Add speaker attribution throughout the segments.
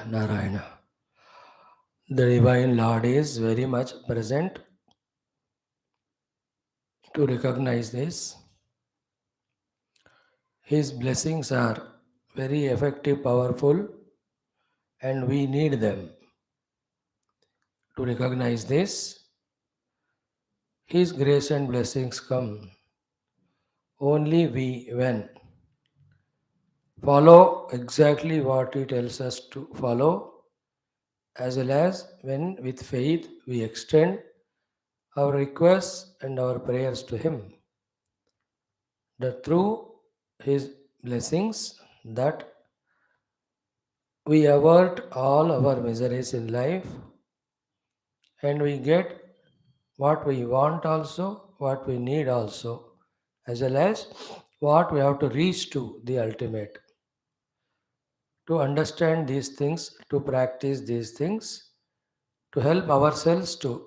Speaker 1: Narayana. The Divine Lord is very much present to recognize this. His blessings are very effective, powerful, and we need them to recognize this. His grace and blessings come only we when follow exactly what He tells us to follow, as well as when with faith we extend our requests and our prayers to Him. That through His blessings that we avert all our miseries in life and we get what we want also, what we need also, as well as what we have to reach to the ultimate. To understand these things, to practice these things, to help ourselves to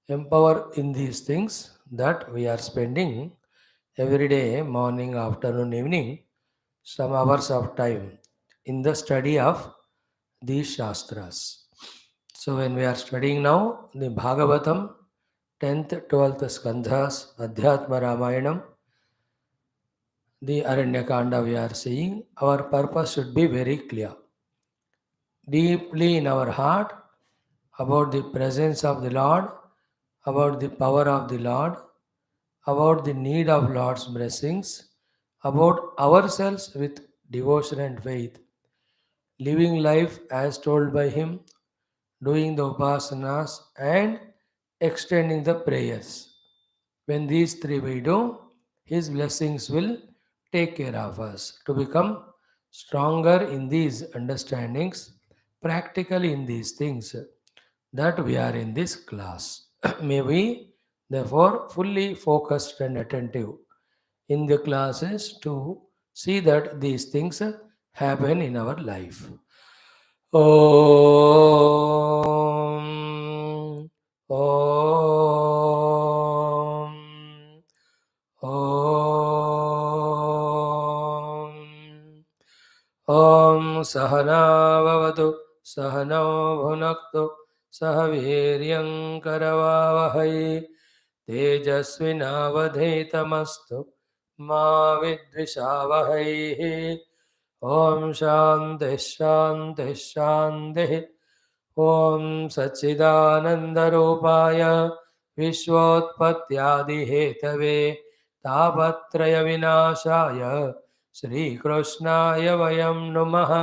Speaker 1: empower in these things that we are spending every day, morning, afternoon, evening, some hours of time in the study of these Shastras. So, when we are studying now the Bhagavatam, 10th, 12th Skandhas, Adhyatma Ramayanam, the Aranyakanda we are seeing, our purpose should be very clear. Deeply in our heart about the presence of the Lord, about the power of the Lord, about the need of Lord's blessings, about ourselves with devotion and faith, living life as told by Him, doing the upasanas and extending the prayers. When these three we do, His blessings will take care of us to become stronger in these understandings, practically in these things that we are in this class. May we therefore fully focused and attentive in the classes to see that these things happen in our life. Om, Om, Om. Om Sahana Vavatu Sahano Bhunaktu Sahaviryam Tejasvinavadhetamastu Ma Vidvishavahai. Om Shanti Shanti Shanti. Om Satchidanandarupaya Vishwotpatyadi Hetave Tapatraya Vinashaya Shri Krishnaya Vayam Namaha.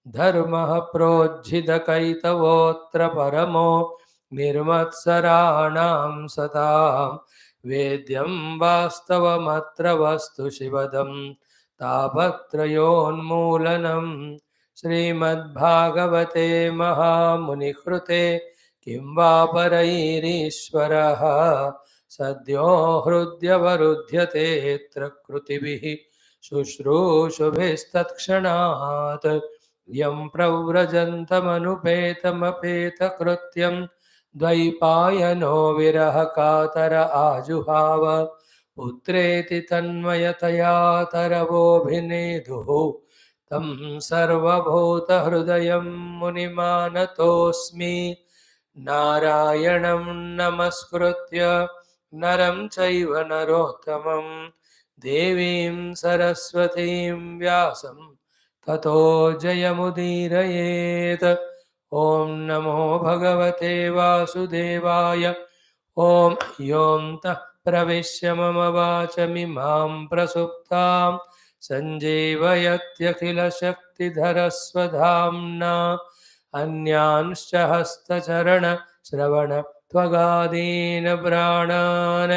Speaker 1: Dharmah Projhidakaitavotra Paramo Nirmatsaranam Satam Vedyam Vastavamatra Vastu Shivadam Tapatrayonmulanam Srimad-Bhagavate Mahamuni-krute Kim va parairishvaraha Sadyo hrudyavarudyate trakrutivihi Shushrushabhistakshanat Yam pravrajantamanupetamapetakrutyam Dvaipayano virahakatara ajuhava Putreti tanmayataya tarabobhineduhu Tam sarvabhuta hrudayam munimanatosmi Narayanam namaskritya naram chaiva narottamam Devim saraswatim vyasam tato jayamudirayeet. Om namo bhagavate vasudevaya. Om yom tah pravishya mama vachamimam prasuptam Sanjeevayatyakhila Shaktidharaswadhamna Anyanscha hastacharana Shravana Tvagadina Pranan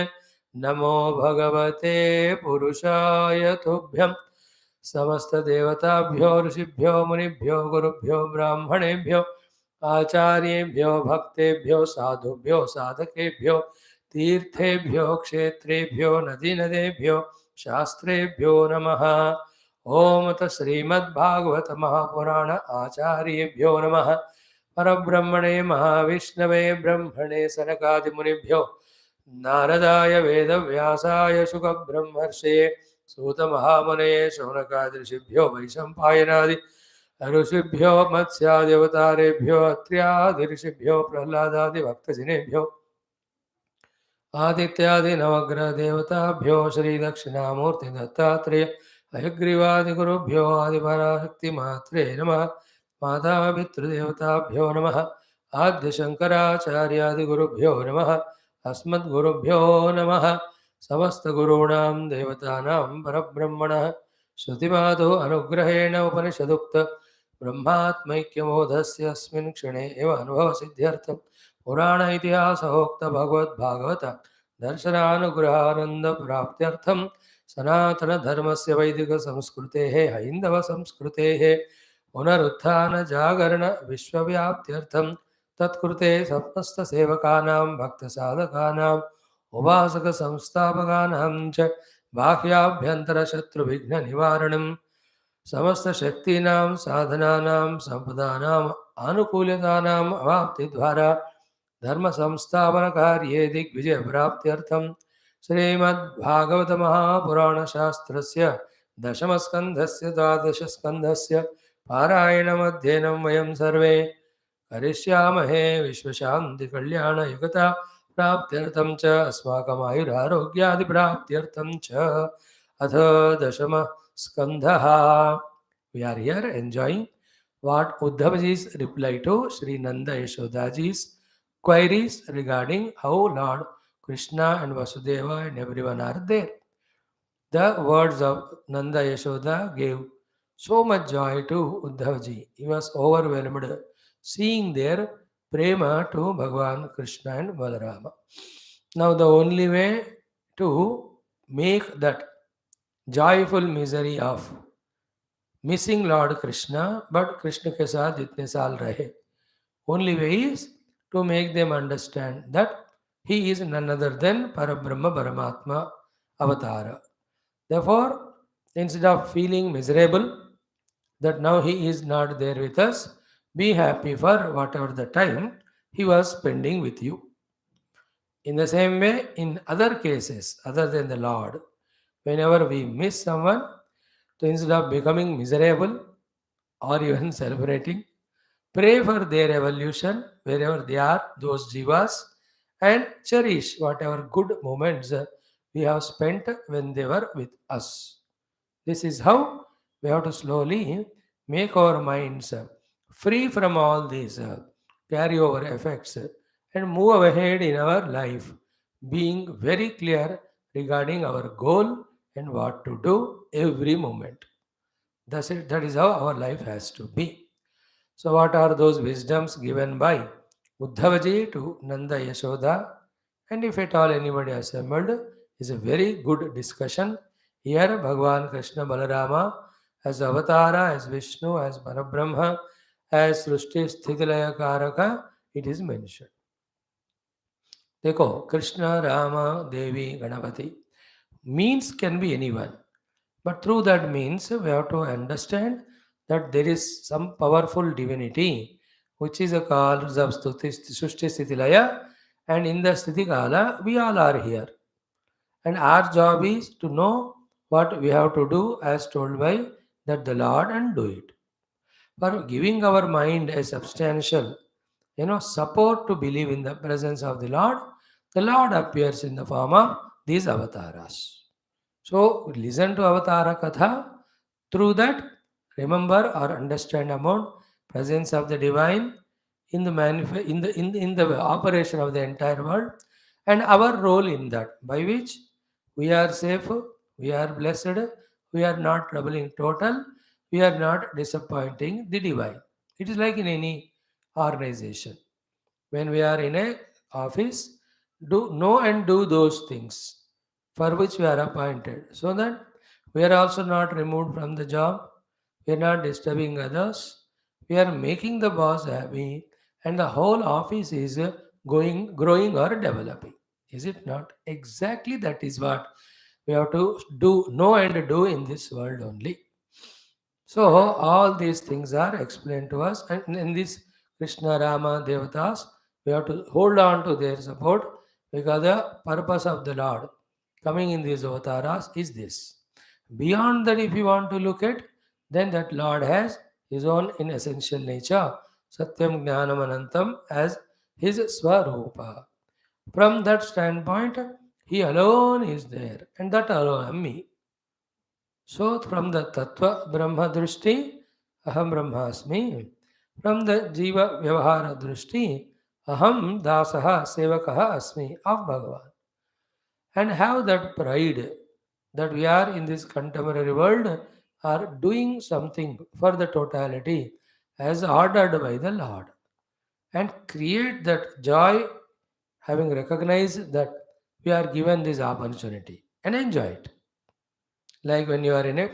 Speaker 1: Namo Bhagavate Purushaya Tubhyam Samasta Devatabhyo Rishibhyo Munibhyo Gurubhyo Brahmanebhyo Acharyebhyo Bhaktebhyo Sadhubhyo Sadhakebhyo Tirthebhyo Kshetrebhyo Nadinadebhyo Shastrebhyo Namaha. Om Tat Srimad Bhagavata Mahapurana Acharyebhyo Namaha. Parabrahmane Mahavishnave Brahmane Sanakadi Munibhyo Naradaya Veda Vyasaya Shuka Brahmarshe सूतमहामनये शौनकादृशिभ्यो वैशम्पायनादि ऋषिभ्यो मत्स्यादेवतारेभ्यो अत्र्यादिऋषिभ्यो प्रह्लादादिभक्तजनेभ्यो आदित्यादि नवग्रह देवताभ्यो श्रीदक्षिणामूर्ति दत्तात्रेय हयग्रीवादिगुरुभ्यो आदिपराशक्तिमात्रे नमः माता पितृदेवताभ्यो नमः आद्यशङ्कराचार्यादिगुरुभ्यो नमः अस्मद्गुरुभ्यो नमः समस्तगुरूणां देवतानां परब्रह्मणः श्रुतिमाधो अनुग्रहेण उपनिषदुक्त ब्रह्मात्मैक्यमोधस्य अस्मिन् क्षणे एव अनुभवसिद्ध्यर्थं पुराण इतिहासोक्त भगवद्भागवत दर्शनानुग्रहानन्दप्राप्त्यर्थं सनातनधर्मस्य वैदिकसंस्कृतेः हैन्दवसंस्कृतेः पुनरुत्थानजागरणविश्वव्याप्त्यर्थं तत्कृते समस्तसेवकानां भक्तसाधकानाम् उपासकसंस्थापकानां च बाह्याभ्यन्तरशत्रुविघ्ननिवारणं समस्तशक्तीनां साधनानां सम्पदानाम् आनुकूल्यतानाम् अवाप्तिद्वारा धर्मसंस्थापनकार्ये दिग्विजयप्राप्त्यर्थं श्रीमद्भागवतमहापुराणशास्त्रस्य दशमस्कन्धस्य द्वादशस्कन्धस्य पारायणमध्ययनं वयं सर्वे करिष्यामहे विश्वशान्तिकल्याणयुगता प्राप्त्यर्थं च अस्माकम् आयुरारोग्यादिप्राप्त्यर्थं च अथ दशमः स्कन्धः. We are here enjoying what Uddhavaji's reply to Sri Nanda Yashodaji's queries regarding how Lord Krishna and Vasudeva and everyone are there. The words of Nanda Yashoda gave so much joy to Uddhavaji. He was overwhelmed seeing their prema to Bhagavan Krishna and Balarama. Now the only way to make that joyful misery of missing Lord Krishna, but Krishna ke saath itne saal rahe, only way is to make them understand that he is none other than Parabrahma Paramatma Avatara. Therefore, instead of feeling miserable that now he is not there with us, be happy for whatever the time he was spending with you. In the same way, in other cases other than the Lord, whenever we miss someone, so instead of becoming miserable or even celebrating, pray for their evolution wherever they are, those jivas, and cherish whatever good moments we have spent when they were with us. This is how we have to slowly make our minds free from all these carryover effects and move ahead in our life, being very clear regarding our goal and what to do every moment. That is how our life has to be. So, what are those wisdoms given by Uddhavaji to Nanda Yashoda? And if at all anybody assembled, is a very good discussion. Here, Bhagavan Krishna Balarama as Avatara, as Vishnu, as Parabrahma, as Srishti Sthitilaya Karaka, it is mentioned. देखो Krishna, Rama, Devi, Ganapati means can be anyone, but through that means we have to understand that there is some powerful divinity which is a cause of Sushti Sthiti-laya, and in the Sthiti Kala we all are here, and our job is to know what we have to do as told by that the Lord and do it. For giving our mind a substantial support to believe in the presence of the Lord appears in the form of these avatars. So listen to Avatara Katha. Through that, remember or understand about presence of the divine in the in the operation of the entire world, and our role in that, by which we are safe, we are blessed, we are not troubling total, we are not disappointing the divine. It is like in any organization. When we are in a office, do know and do those things for which we are appointed, so that we are also not removed from the job, we are not disturbing others, we are making the boss happy, and the whole office is growing or developing. Is it not? Exactly, that is what we have to do, know and do in this world only. So all these things are explained to us, and in this Krishna, Rama, Devatas, we have to hold on to their support, because the purpose of the Lord coming in these avatars is this. Beyond that, if you want to look at, then that Lord has his own in essential nature, Satyam Jnanam Anantam, as his Swarupa. From that standpoint, he alone is there, and that alone am me. So, from the Tattva Brahma Drishti, Aham Brahmasmi. From the Jiva Vyavahara Drishti, Aham Dasaha Sevakaha Asmi of Bhagavan. And have that pride that we are in this contemporary world are doing something for the totality as ordered by the Lord, and create that joy, having recognized that we are given this opportunity and enjoy it. Like when you are in a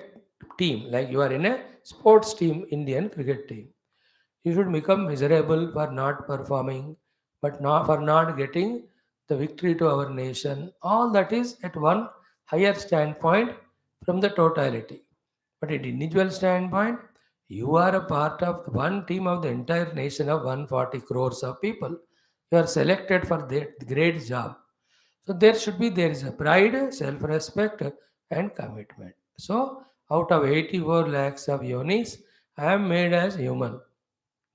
Speaker 1: team, like you are in a sports team, Indian cricket team, you should become miserable for not performing, but not for not getting the victory to our nation. All that is at one higher standpoint from the totality. But at individual standpoint, you are a part of one team of the entire nation of 140 crores of people. You are selected for that great job. So there is a pride, self-respect, and commitment. So out of 84 lakhs of yonis, I am made as human.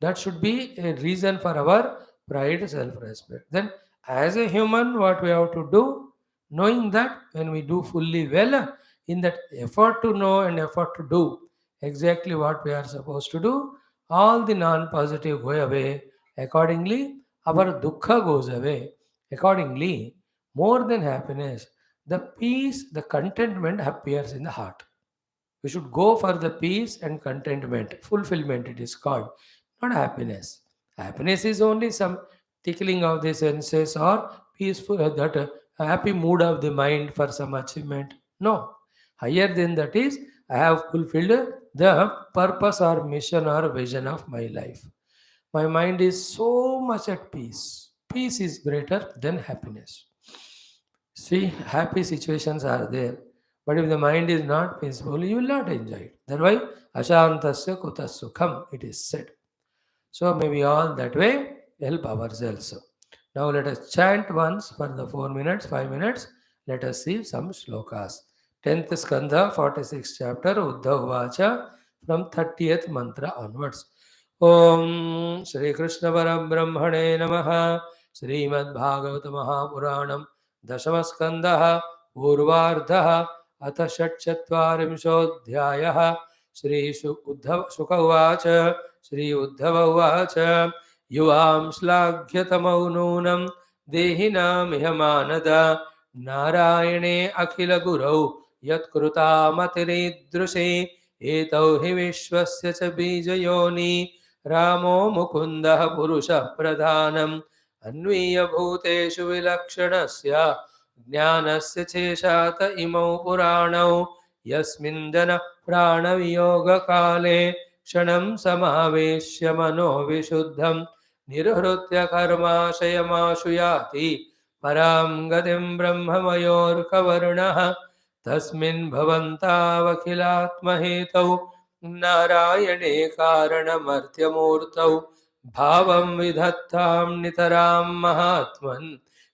Speaker 1: That should be a reason for our pride, self-respect. Then, as a human, what we have to do, knowing that when we do fully well, in that effort to know and effort to do exactly what we are supposed to do, all the non-positive go away. Accordingly, our dukkha goes away. Accordingly, more than happiness, the peace, the contentment appears in the heart. We should go for the peace and contentment, fulfillment, it is called, not happiness. Happiness is only some tickling of the senses or peaceful, that happy mood of the mind for some achievement. No. Higher than that is, I have fulfilled the purpose or mission or vision of my life. My mind is so much at peace. Peace is greater than happiness. See, happy situations are there. But if the mind is not peaceful, you will not enjoy it. Thereby, ashantasya kutas sukham, it is said. So may we all that way help ourselves. Now let us chant once for the 4 minutes, 5 minutes. Let us see some shlokas. 10th Skandha, 46th chapter, Uddhava Vacha, from 30th mantra onwards. Om Shri Krishna Param Brahmane Namaha. Srimad Bhagavata Mahapuranam Dashamaskandha Purvardha Atha Shatchatvarimshodhyayah Shri Shuka Uvacha Shri Uddhava Uvacha Yuvam Shlaghyatamau Nunam Dehinamiha Manada Narayane Akhila Gurau Yatkruta Matiridrushi Etau Hi Vishwasya Cha Bijayoni Ramo Mukundah Purusha Pradhanam अन्वीय भूतेषु विलक्षणस्य ज्ञानस्य चेशात इमौ पुराणौ यस्मिन् जन प्राणवियोगकाले क्षणं समावेश्य मनो विशुद्धं निर्हृत्य कर्माशयमाशु याति परां गतिं ब्रह्ममयोर्कवर्णः तस्मिन् भवन्तावखिलात्महेतौ नारायणे कारणमर्त्यमूर्तौ भावं विधत्तां नितरां महात्मन्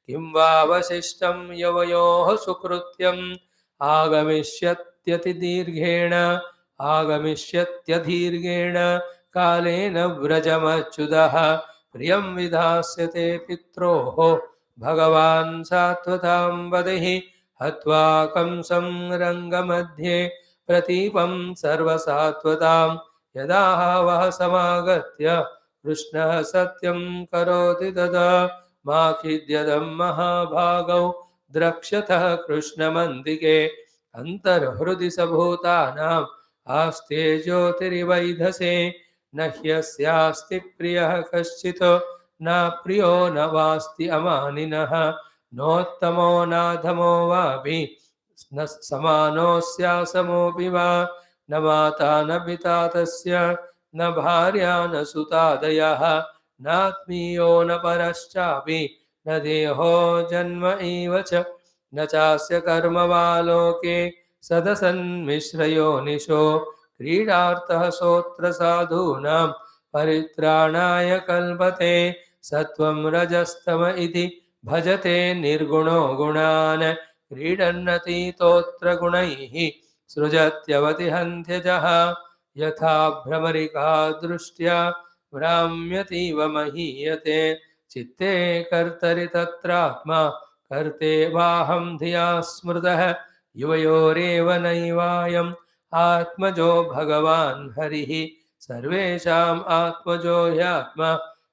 Speaker 1: किं वावशिष्टं यवयोः सुकृत्यम् आगमिष्यत्यधिदीर्घेण कालेन व्रजमच्युतः प्रियं विधास्यते पित्रोः भगवान् सात्वतां वदिहि हत्वा कंसं रङ्गमध्ये प्रतीपं सर्वसात्वतां यदा वः समागत्य कृष्णः सत्यं करोति तदा मा खिद्यदं महाभागौ द्रक्ष्यतः कृष्णमन्दिके अन्तर्हृदि सभूतानाम् आस्ते ज्योतिरिवैधसे न ह्यस्यास्ति प्रियः कश्चित् न प्रियो न वास्ति अमानिनः नोत्तमो नाधमो वापि न समानोऽस्यासमोऽपि वा न माता न पिता तस्य न भार्या न सुतादयः नात्मीयो न परश्चापि न देहो जन्म एव च न चास्य कर्म वा लोके सदसन्मिश्रयोनिशो क्रीडार्थः सोऽत्र साधूनां परित्राणाय कल्पते सत्वं रजस्तम इति भजते निर्गुणो गुणान् क्रीडन्नतीतोऽत्र गुणैः सृजत्यवति हन्त्यजः यथा भ्रमरिका दृष्ट्या भ्राम्यतीव महीयते चित्ते कर्तरि तत्रात्मा कर्ते वाहं धिया स्मृतः युवयोरेव नैवायम् आत्मजो भगवान् हरिः सर्वेषाम् आत्मजो ह्यात्मा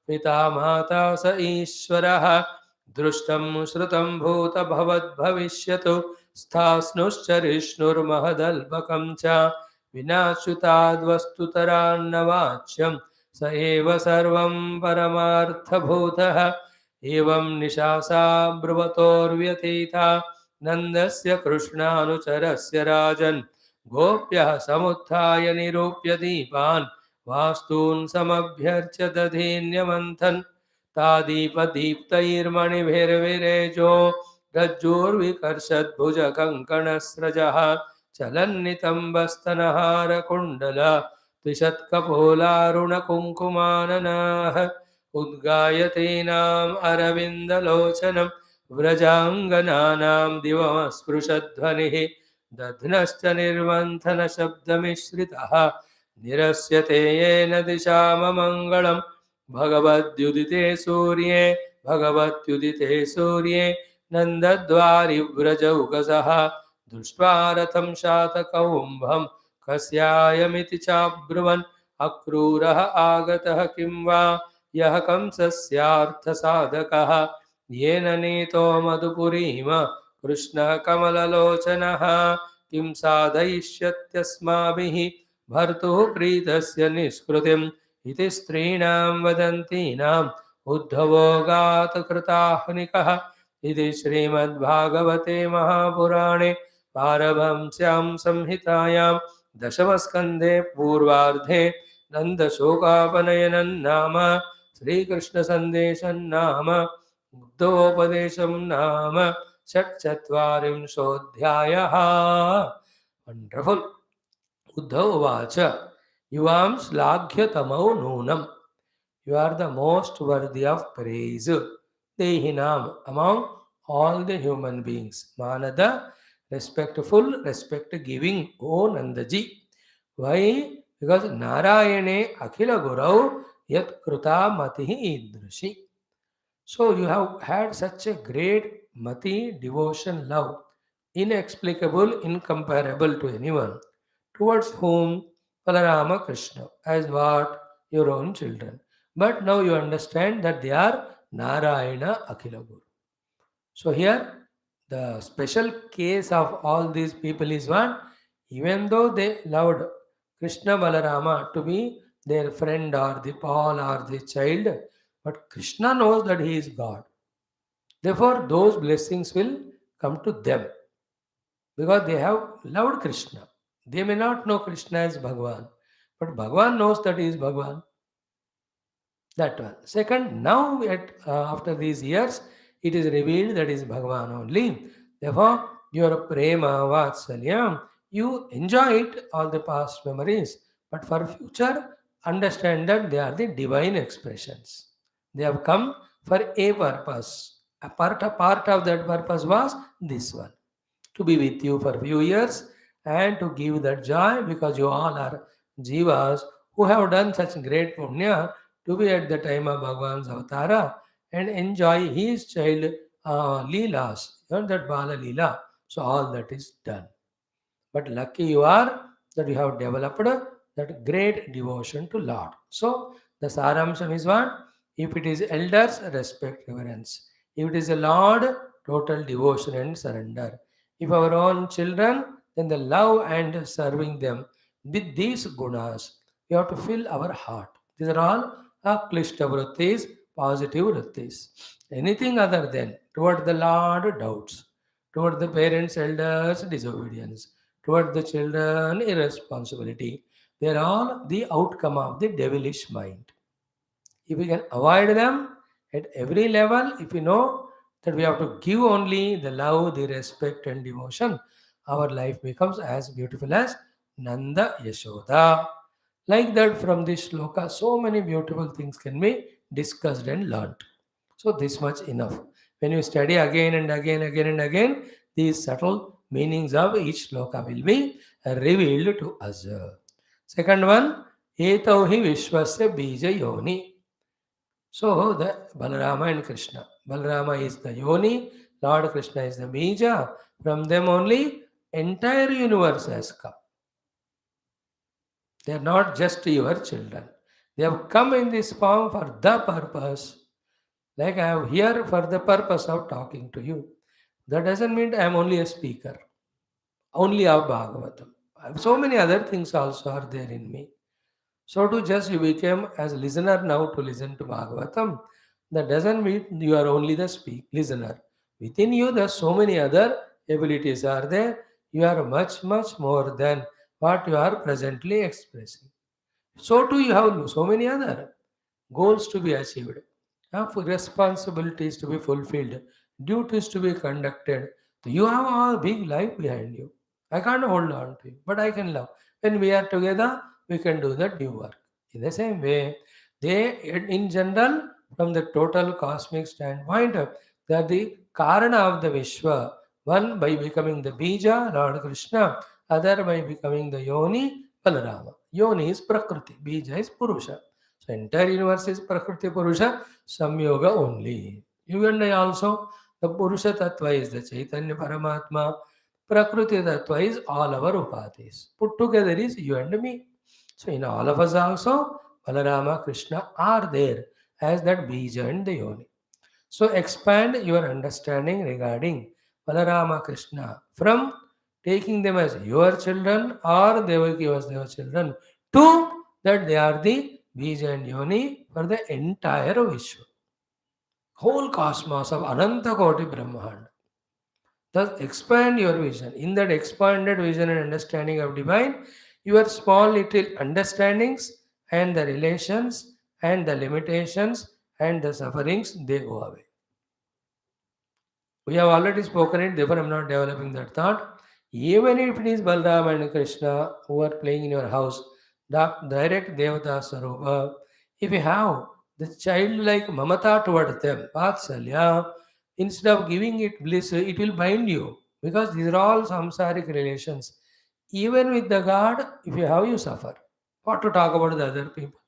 Speaker 1: पिता माता स ईश्वरः दृष्टं श्रुतं भूतभवद्भविष्यतु स्थास्नुश्चरिष्णुर्महदल्पकं च विनाश्रुताद्वस्तुतरान्न वाच्यं स एव सर्वं परमार्थभूतः एवं निशासा ब्रुवतोर्व्यतीता नन्दस्य कृष्णानुचरस्य राजन् गोप्यः समुत्थाय निरूप्य दीपान् वास्तून् समभ्यर्च्य दधीन्यमन्थन् तादीपदीप्तैर्मणिभिर्विरेजो रज्जोर्विकर्षद्भुजकङ्कणस्रजः चलन्नितम्बस्तनहारकुण्डल त्रिशत्कपोलारुणकुङ्कुमाननाः उद्गायतीनाम् अरविन्दलोचनं व्रजाङ्गनानां दिवमस्पृशध्वनिः दध्नश्च निर्मन्थनशब्दमिश्रितः निरस्यते येन दिशाममङ्गलम् भगवद्युदिते सूर्ये नन्दद्वारिव्रजौकसः दृष्ट्वा रथं शातकौम्भं कस्यायमिति चाब्रुवन् अक्रूरः आगतः किं वा यः कंसस्यार्थसाधकः येन नीतो मधुपुरीम कृष्णः कमललोचनः किं साधयिष्यत्यस्माभिः भर्तुः प्रीतस्य निष्कृतिम् इति स्त्रीणां वदन्तीनाम् उद्धवो गातकृताह्निकः इति श्रीमद्भागवते महापुराणे पारमहंस्यां संहितायां दशमस्कन्धे पूर्वार्धे नन्दशोकापनयनं नाम श्रीकृष्णसन्देशं नाम बुद्धोपदेशं नाम षट्चत्वारिंशोऽध्यायः. वण्डर्फुल्. उद्धव उवाच युवां श्लाघ्यतमौ नूनम्. You are the most worthy of praise. Dehinam, among all the human beings. Manada, respectful, respect giving. O Nandaji. Why? Because Narayane Akhila Gurau Yat Kruta Matihi Idrushi. So you have had such a great mati, devotion, love, inexplicable, incomparable to anyone, towards whom Balarama Krishna, as what? Your own children. But now you understand that they are Narayana Akhila Guru. So here, the special case of all these people is one, even though they loved Krishna Balarama to be their friend or the Paul or the child, but Krishna knows that he is God. Therefore, those blessings will come to them because they have loved Krishna. They may not know Krishna as Bhagavan, but Bhagavan knows that he is Bhagavan. That one. Second, now after these years, it is revealed that is Bhagavan only. Therefore, your prema, vatsalyam, you enjoy it, all the past memories. But for future, understand that they are the divine expressions. They have come for a purpose. A part of that purpose was this one, to be with you for few years and to give that joy, because you all are jivas who have done such great punya to be at the time of Bhagavan's avatara and enjoy his child leelas, that Bala Leela. So all that is done. But lucky you are that you have developed that great devotion to Lord. So the Saramsham is what? If it is elders, respect, reverence. If it is a Lord, total devotion and surrender. If our own children, then the love and serving them. With these gunas, we have to fill our heart. These are all aklishta vrittis, positive vrittis. Anything other than toward the Lord, doubts. Toward the parents, elders, disobedience. Toward the children, irresponsibility. They are all the outcome of the devilish mind. If we can avoid them at every level, if we know that we have to give only the love, the respect, and devotion, our life becomes as beautiful as Nanda Yashoda. Like that, from this shloka, so many beautiful things can be discussed and learnt. So, this much enough. When you study again and again, these subtle meanings of each shloka will be revealed to us. Second one, etau hi vishwasya bija yoni. So the Balarama and Krishna. Balarama is the yoni, Lord Krishna is the bija. From them only entire universe has come. They are not just your children. They have come in this form for the purpose. Like I am here for the purpose of talking to you. That doesn't mean I am only a speaker, only of Bhagavatam. So many other things also are there in me. So to just you became as listener now to listen to Bhagavatam, that doesn't mean you are only the listener. Within you, there are so many other abilities are there. You are much, much more than what you are presently expressing. So too you have so many other goals to be achieved, responsibilities to be fulfilled, duties to be conducted. So you have a big life behind you. I can't hold on to you, but I can love. When we are together, we can do the due work. In the same way, they, in general, from the total cosmic standpoint, they are the Karana of the Vishwa. One by becoming the Bija, Lord Krishna, other by becoming the Yoni, Balarama. Yoni is Prakriti, Bija is Purusha. So entire universe is Prakriti Purusha, Samyoga only. You and I also, the Purusha Tattva is the Chaitanya Paramatma, Prakriti Tattva is all our Upadhis. Put together is you and me. So in all of us also, Balarama, Krishna are there as that Bija and the Yoni. So expand your understanding regarding Balarama Krishna from taking them as your children or Devaki was their children to that they are the Bija and Yoni for the entire Vishwa. Whole cosmos of Ananta Koti Brahmand. Thus expand your vision. In that expanded vision and understanding of divine, your small little understandings and the relations and the limitations and the sufferings, they go away. We have already spoken it, therefore I'm not developing that thought. Even if it is Balram and Krishna who are playing in your house, the direct Devata Sarupa, if you have the childlike mamata towards them, Vatsalya, instead of giving it bliss, it will bind you. Because these are all samsaric relations. Even with the God, if you have, you suffer. What to talk about the other people?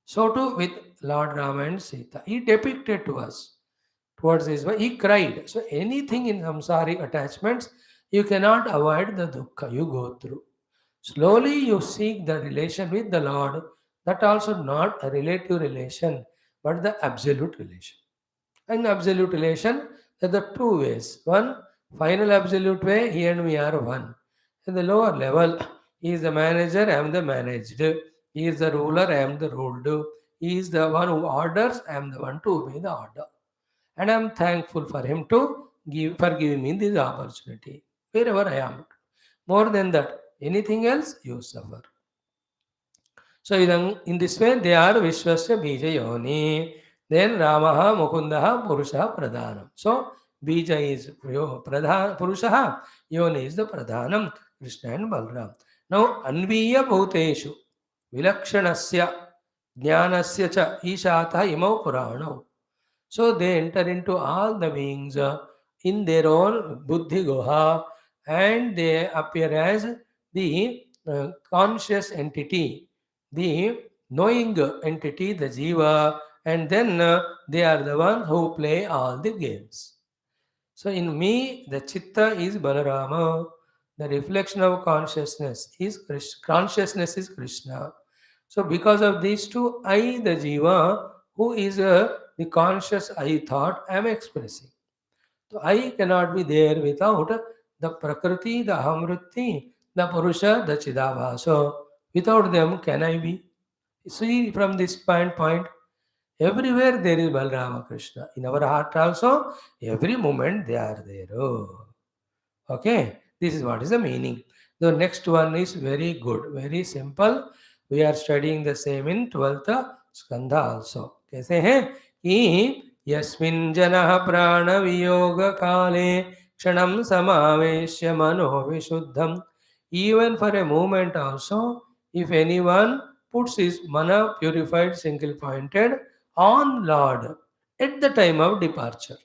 Speaker 1: So too with Lord Rama and Sita. He depicted to us towards his wife. He cried. So anything in samsaric attachments, you cannot avoid the dukkha you go through. Slowly you seek the relation with the Lord, that also not a relative relation, but the absolute relation. And absolute relation, there are the two ways. One, final absolute way, he and me are one. In the lower level, he is the manager, I am the managed. He is the ruler, I am the ruled. He is the one who orders, I am the one to obey the order. And I am thankful for him to give for giving me this opportunity. Wherever I am. More than that, anything else, you suffer. So in this way, they are Vishwasya Bija Yoni. Then Ramaha Mukundaha Purusha Pradhanam. So Bija is Purusha, Yoni is the Pradhanam, Krishna and Balaram. Now Anviya Bhuteshu Vilakshanasya Jnanasya Cha Ishata Imau Puranam. So they enter into all the beings in their own Buddhi Goha and they appear as the conscious entity, the knowing entity, the Jiva, and then they are the one who play all the games. So in me, the Chitta is Balarama, the reflection of consciousness is Krishna. So because of these two, I, the Jiva, who is the conscious I thought, I am expressing. So I cannot be there without the Prakriti, the Ahamruti, the Purusha, the Chidava. So without them, can I be? See from this point, everywhere there is Balarama Krishna. In our heart also, every moment they are there. Oh. Okay, this is what is the meaning. The next one is very good, very simple. We are studying the same in 12th skandha also. कैसे हैं कि यस्मिन् जनः प्राण वियोग काले क्षणं समावेश्य मनो विशुद्धम. Even for a moment also, if anyone puts his mana purified, single pointed on Lord at the time of departure.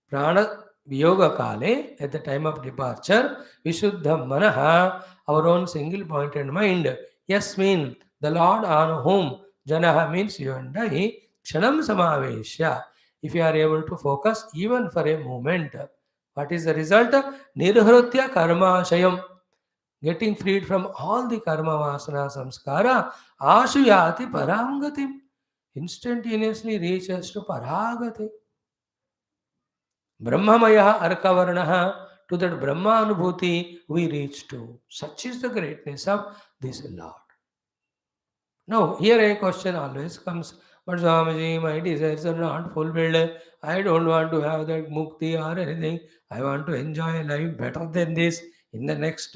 Speaker 1: Prana Yoga Kale, at the time of departure, Vishuddha Manaha, our own single pointed mind. Yes, mean the Lord on whom Janaha means you and I, Kshanam Samaveshya. If you are able to focus even for a moment, what is the result? Nirhrutya Karma Shayam. Getting freed from all the karma vasana samskara, ashuyati paramgatim. Instantaneously reaches to paragati. Brahmamaya Arkavarnaha, to that Brahma Anubhuti we reach to. Such is the greatness of this Lord. Now, here a question always comes, but Swamiji, my desires are not fulfilled. I don't want to have that mukti or anything. I want to enjoy life better than this in the next.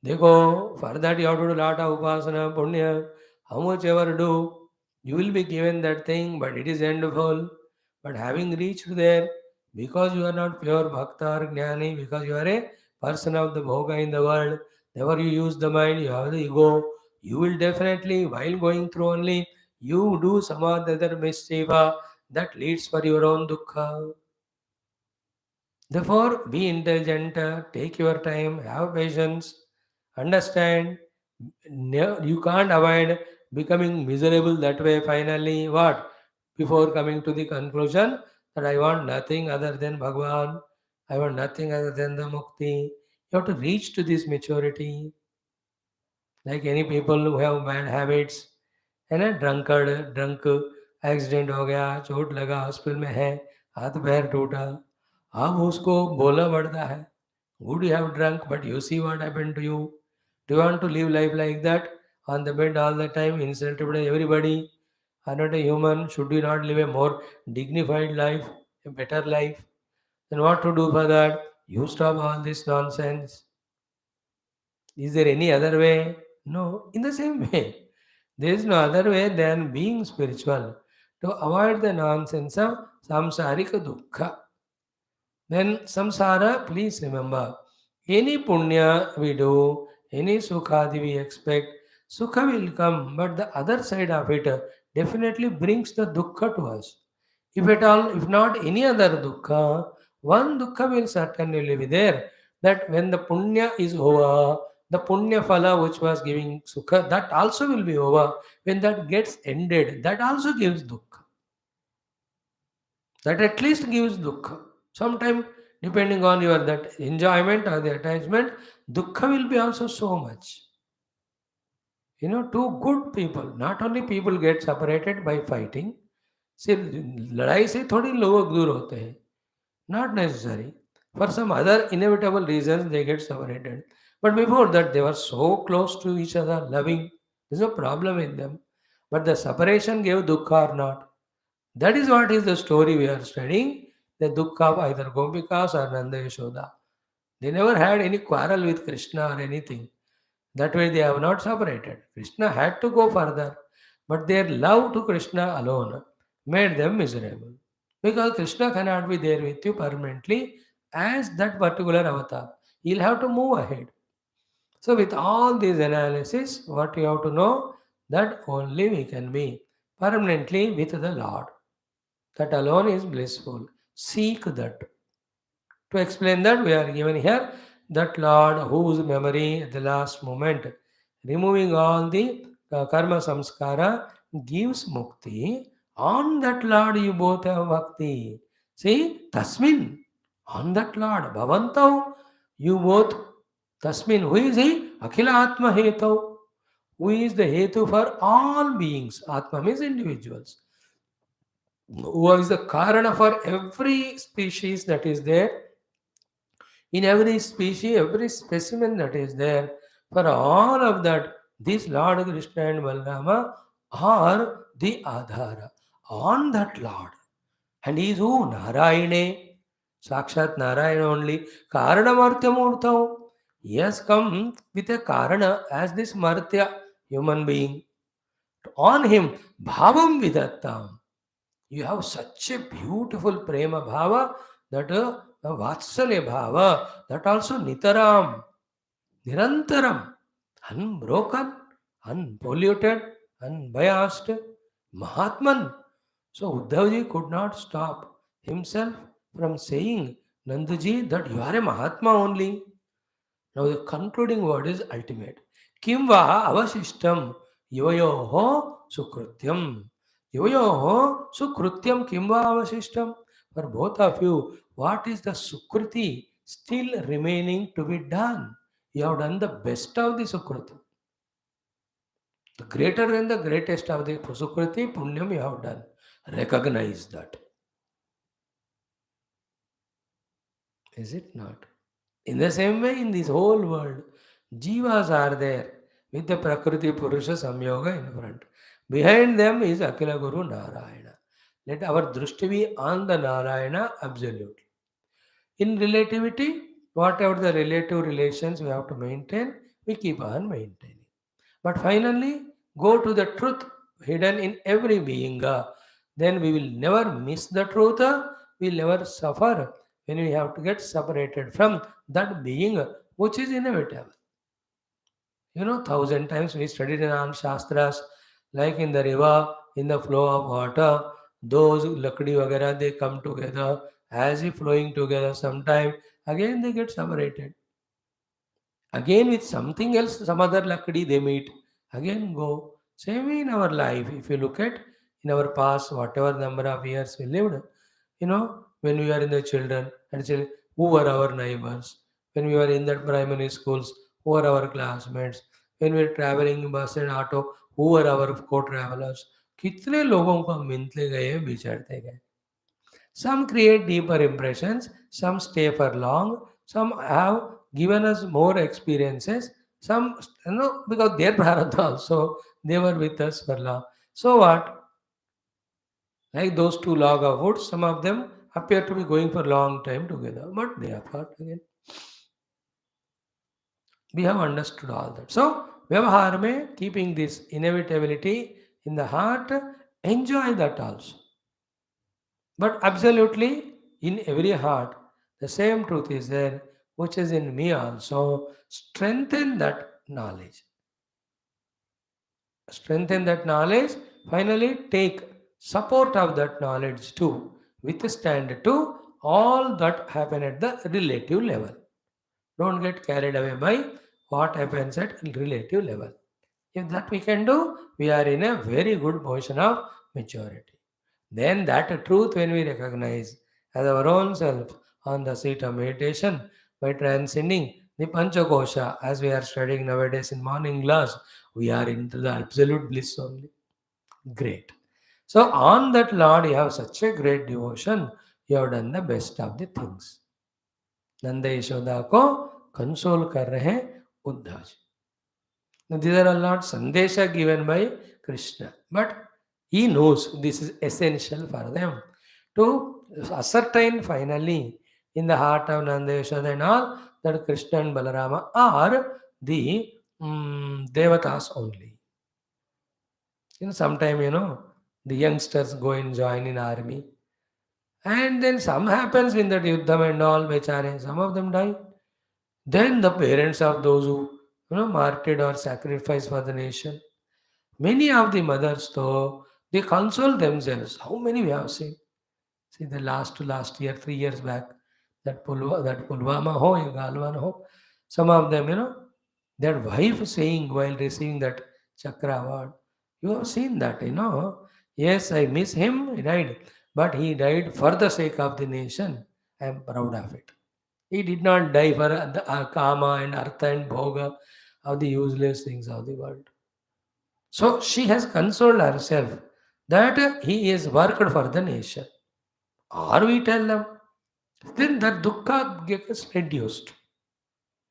Speaker 1: Dekho, for that you have to do lot of upasana, punya, how much ever do, you will be given that thing, but it is endful. But having reached there, because you are not pure bhakta or jnani, because you are a person of the bhoga in the world, never you use the mind, you have the ego, you will definitely, while going through only, you do some or the other mischief that leads for your own dukkha. Therefore, be intelligent, take your time, have patience, understand. You can't avoid becoming miserable that way. Finally, what? Before coming to the conclusion that I want nothing other than Bhagwan, I want nothing other than the Mukti. You have to reach to this maturity. Like any people who have bad habits, है ना, drunk accident हो गया, चोट लगा, hospital में है, हाथ पैर टूटा, अब उसको बोलना पड़ता है, good you have drunk but you see what happened to you. Do want to live life like that on the bed all the time, insulted by everybody? Are not a human? Should you not live a more dignified life, a better life? Then what to do for that? You stop all this nonsense. Is there any other way? No. In the same way, there is no other way than being spiritual to avoid the nonsense of samsarika dukkha. Then samsara, please remember, any punya we do, any sukhadi we expect, sukha will come, but the other side of it definitely brings the dukkha to us. If at all, if not any other dukkha, one dukkha will certainly be there. That when the punya is over, the punya phala which was giving sukha, that also will be over. When that gets ended, that also gives dukkha. That at least gives dukkha. Sometime, depending on your that enjoyment or the attachment, dukkha will be also so much. You know, two good people, not only people get separated by fighting, सिर्फ लड़ाई से थोड़ी लोग दूर होते हैं. Not necessary. For some other inevitable reasons, they get separated. But before that, they were so close to each other, loving. There's no problem in them. But the separation gave dukkha or not. That is what is the story we are studying. The dukkha of either Gopikas or Nanda Yashoda. They never had any quarrel with Krishna or anything. That way they have not separated. Krishna had to go further. But their love to Krishna alone made them miserable. Because Krishna cannot be there with you permanently as that particular avatar. He'll have to move ahead. So with all these analysis, what you have to know, that only we can be permanently with the Lord. That alone is blissful. Seek that. To explain that, we are given here that Lord whose memory at the last moment, removing all the karma samskara, gives mukti. On that Lord you both have bhakti. See, tasmin, on that Lord, bhavantav, you both, tasmin, who is he? Akhila Atma Hetav, who is the Hetu for all beings. Atma means individuals. Who is the Karana for every species that is there, in every species, every specimen that is there, for all of that, this Lord Krishna and Balarama are the Adhara on that Lord. And he is who? Narayane. Sakshat Narayana only. Karanamartya Murthav. He has come with a Karana as this Martya, human being. On him, Bhavam Vidattam. You have such a beautiful prema bhava, that vatsalya bhava, that also nitaram, nirantaram, unbroken, unpolluted, unbiased, Mahatman. So Uddhavji could not stop himself from saying, Nandaji, that you are a Mahatma only. Now the concluding word is ultimate. Kim va avashishtam yuvayoho sukrutyam. Yuvayoho sukrutyam kim va avashishtam. For both of you, what is the sukruti still remaining to be done? You have done the best of the sukruti. The greater than the greatest of the sukruti, punyam you have done. Recognize that. Is it not? In the same way, in this whole world, jivas are there with the Prakriti Purusha Samyoga in front. Behind them is Akila Guru Narayana. Let our drishti be on the Narayana absolutely. In relativity, whatever the relative relations we have to maintain, we keep on maintaining. But finally, go to the truth hidden in every being. Then we will never miss the truth. We will never suffer when we have to get separated from that being which is inevitable. You know, thousand times we studied in our Shastras, like in the river, in the flow of water, those lakdi vagara, they come together as if flowing together. Sometime again they get separated. Again with something else, some other lakdi they meet. Again go. Same way in our life. If you look at in our past, whatever number of years we lived, when we were in the children, actually, who were our neighbors? When we were in that primary schools, who were our classmates? When we were traveling in bus and auto, who were our co-travelers? कितने लोगों को हम मिलते गए बिछड़ते गए. Some create deeper impressions, some stay for long, some have given us more experiences, some, because their prarabdha also, they were with us for long. So what? Like those two log of wood, some of them appear to be going for long time together, but they are apart again. We have understood all that. So, Vyavahar mein, keeping this inevitability in the heart, enjoy that also. But absolutely, in every heart, the same truth is there, which is in me also. Strengthen that knowledge. Strengthen that knowledge. Finally, take support of that knowledge to withstand to all that happen at the relative level. Don't get carried away by what happens at relative level. If that we can do, we are in a very good position of maturity. Then that truth, when we recognize as our own self on the seat of meditation by transcending the Panchakosha, as we are studying nowadays in morning class, we are into the absolute bliss only. Great. So on that Lord, you have such a great devotion. You have done the best of the things. Nanda Yashoda को console कर रहे हैं Uddhav ji. Now, these are all not sandesha given by Krishna, but he knows this is essential for them to ascertain finally in the heart of Nanda Yashoda and all that Krishna and Balarama are the devatas only. Sometime the youngsters go and join in army, and then some happens in that yuddham and all, bechare, some of them die. Then the parents of those who martyred or sacrificed for the nation. Many of the mothers, though, they console themselves. How many we have seen? See, the last year, 3 years back, that Pulwama ho, ya Galwan ho, some of them, their wife saying while receiving that Chakra award, you have seen that, yes, I miss him, he died, but he died for the sake of the nation. I am proud of it. He did not die for the kama and artha and bhoga of the useless things of the world. So she has consoled herself that he is worked for the nation. Or we tell them, then that dukkha gets reduced.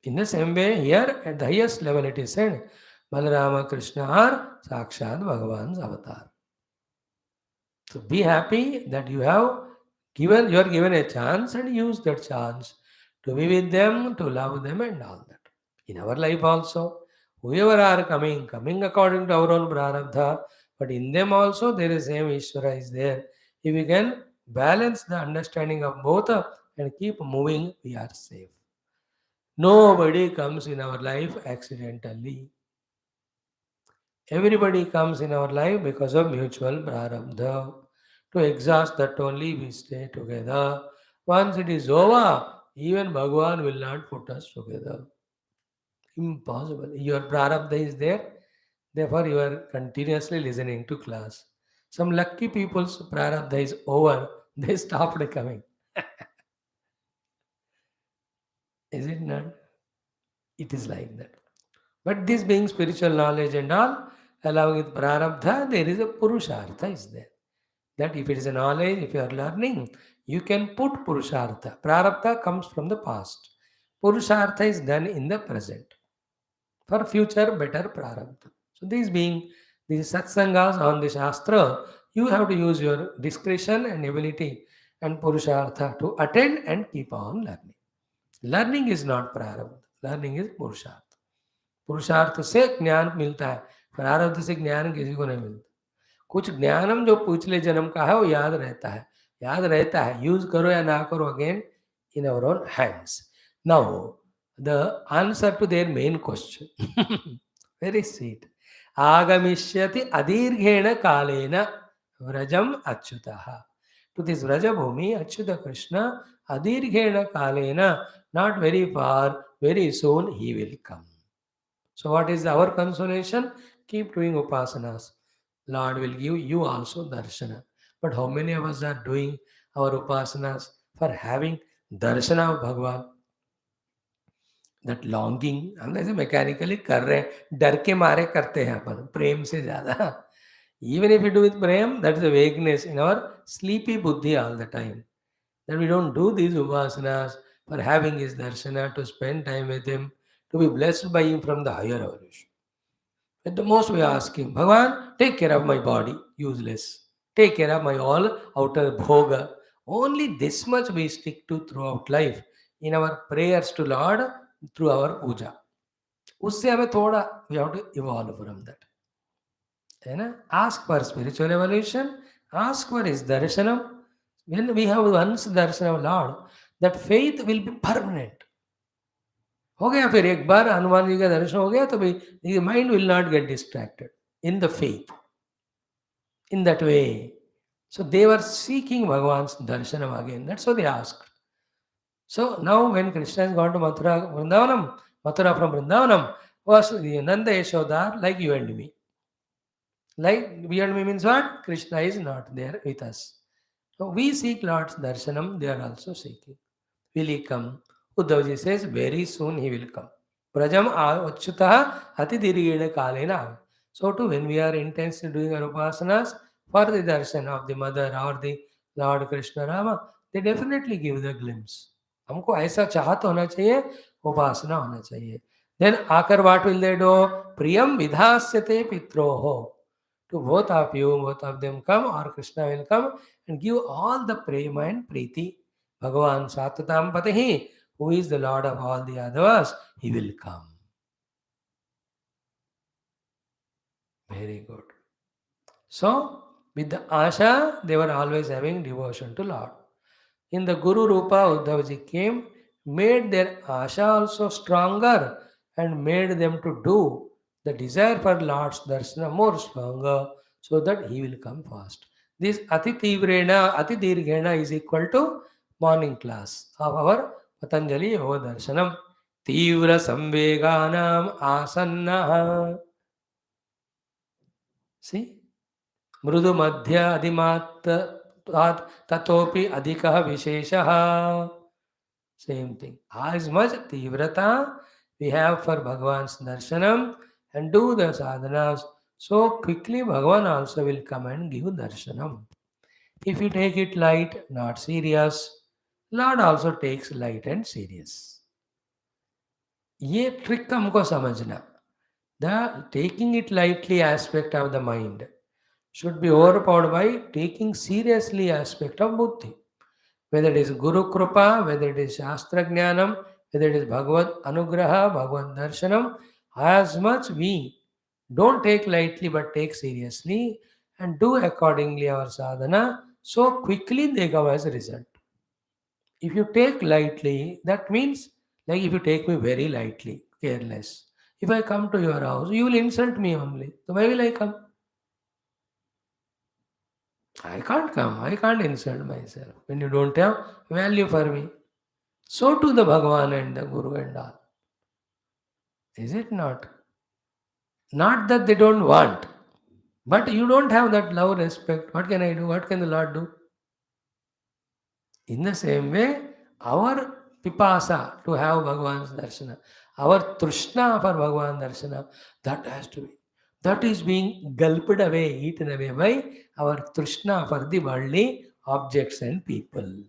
Speaker 1: In the same way, here at the highest level it is said, Balarama Krishna are Sakshat Bhagavan's avatar. So be happy that you are given a chance and use that chance to be with them, to love them and all that. In our life also, whoever are coming according to our own prarabdha, but in them also there is same Ishvara is there. If we can balance the understanding of both and keep moving, we are safe. Nobody comes in our life accidentally. Everybody comes in our life because of mutual prarabdha. To exhaust that only we stay together. Once it is over, even Bhagavan will not put us together. Impossible. Your prarabdha is there, therefore you are continuously listening to class. Some lucky people's prarabdha is over, they stopped coming. Is it not? It is like that. But this being spiritual knowledge and all, along with prarabdha, there is a purushartha is there. That if it is a knowledge, if you are learning, you can put purushartha. Prarabdha comes from the past. Purushartha is done in the present for future better prarabdha. So these being these satsangas on the shastra, you have to use your discretion and ability and purushartha to attend and keep on learning. Learning is not prarabdha. Learning is purushartha. पुरुषार्थ से ज्ञान मिलता है, प्रारब्ध से ज्ञान किसी को नहीं मिलता. कुछ ज्ञानम जो पिछले जन्म का है वो याद रहता है, याद रहता है, यूज करो या ना करो, again in our own hands. Now the answer to their main question, very sweet. आगमिष्यति अदीर्घेण कालेन व्रजम अच्युतः. टू दिस व्रज भूमि अच्युत कृष्ण अदीर्घेण कालेन, not very far, very soon he will come. So, what is our consolation? Keep doing upasanas. Lord will give you also darshana. But how many of us are doing our upasanas for having darshana of Bhagavan? That longing, हम ऐसे mechanically कर रहे हैं, डर के मारे करते हैं अपन, प्रेम से ज़्यादा. Even if you do with prem, that is a vagueness in our sleepy buddhi all the time. That we don't do these upasanas for having his darshana, to spend time with him, to be blessed by him from the higher evolution. At the most we ask him, Bhagavan, take care of my body, useless. Take care of my all outer bhoga. Only this much we stick to throughout life in our prayers to Lord through our puja. उससे हमें थोड़ा we have to evolve from that. है ना? Ask for spiritual evolution, ask for his darshanam. When we have once darshan of Lord, that faith will be permanent. हो गया, फिर एक बार हनुमान जी का दर्शन हो गया तो भाई mind will not get distracted in the faith, in that way. So they were seeking Bhagavan's darshanam again. That's what they asked. So now when Krishna has gone to Mathura, Vrindavanam, Mathura from Vrindavanam, was the Nanda Yashoda like you and me. Like you and me means what? Krishna is not there with us. So we seek Lord's darshanam, they are also seeking. Will he come? Uddhavaji says, very soon he will come. Prajam achyutah ati dirghena kalena. So too, when we are intensely doing our upasanas for the darshan of the mother or the Lord Krishna Rama, they definitely give the glimpse. हमको ऐसा चाहत होना चाहिए, उपासना होना चाहिए. Then आकर what will they do? Priyam vidhasyate pitroho. To both of you, both of them come, or Krishna will come and give all the prema and preeti. Bhagavan Satatam Patahi, who is the Lord of all the others, he will come. Very good. So, with the Asha, they were always having devotion to Lord. In the Guru Rupa, Uddhavaji came, made their Asha also stronger and made them to do the desire for Lord's Darshana more stronger so that he will come fast. This Ati Tivrena, Ati Dirghena is equal to morning class of our Patanjali Yoga Darshanam. Tivra Samveganam Asanna. See? मृदु मध्य अधिमात ततोपि अधिकः विशेषः. Same thing. As much tivrata we have for Bhagavan's darshanam and do the sadhanas, so quickly Bhagavan also will come and give darshanam. If you take it light, not serious, Lord also takes light and serious. ये trick हमको समझना. The taking it lightly aspect of the mind should be overpowered by taking seriously aspect of buddhi. Whether it is Guru Krupa, whether it is Shastra Jnanam, whether it is Bhagavad Anugraha, Bhagavad Darshanam, as much we don't take lightly but take seriously and do accordingly our sadhana, so quickly they come as a result. If you take lightly, that means like if you take me very lightly, careless. If I come to your house, you will insult me only. So why will I come? I can't come, I can't insult myself when you don't have value for me. So to the Bhagavan and the Guru and all. Is it not? Not that they don't want, but you don't have that love, respect. What can I do? What can the Lord do? In the same way, our pipasa to have Bhagavan's darshana, our trishna for Bhagavan darshana, that has to be. That is being gulped away, eaten away by our trishna for the worldly objects and people.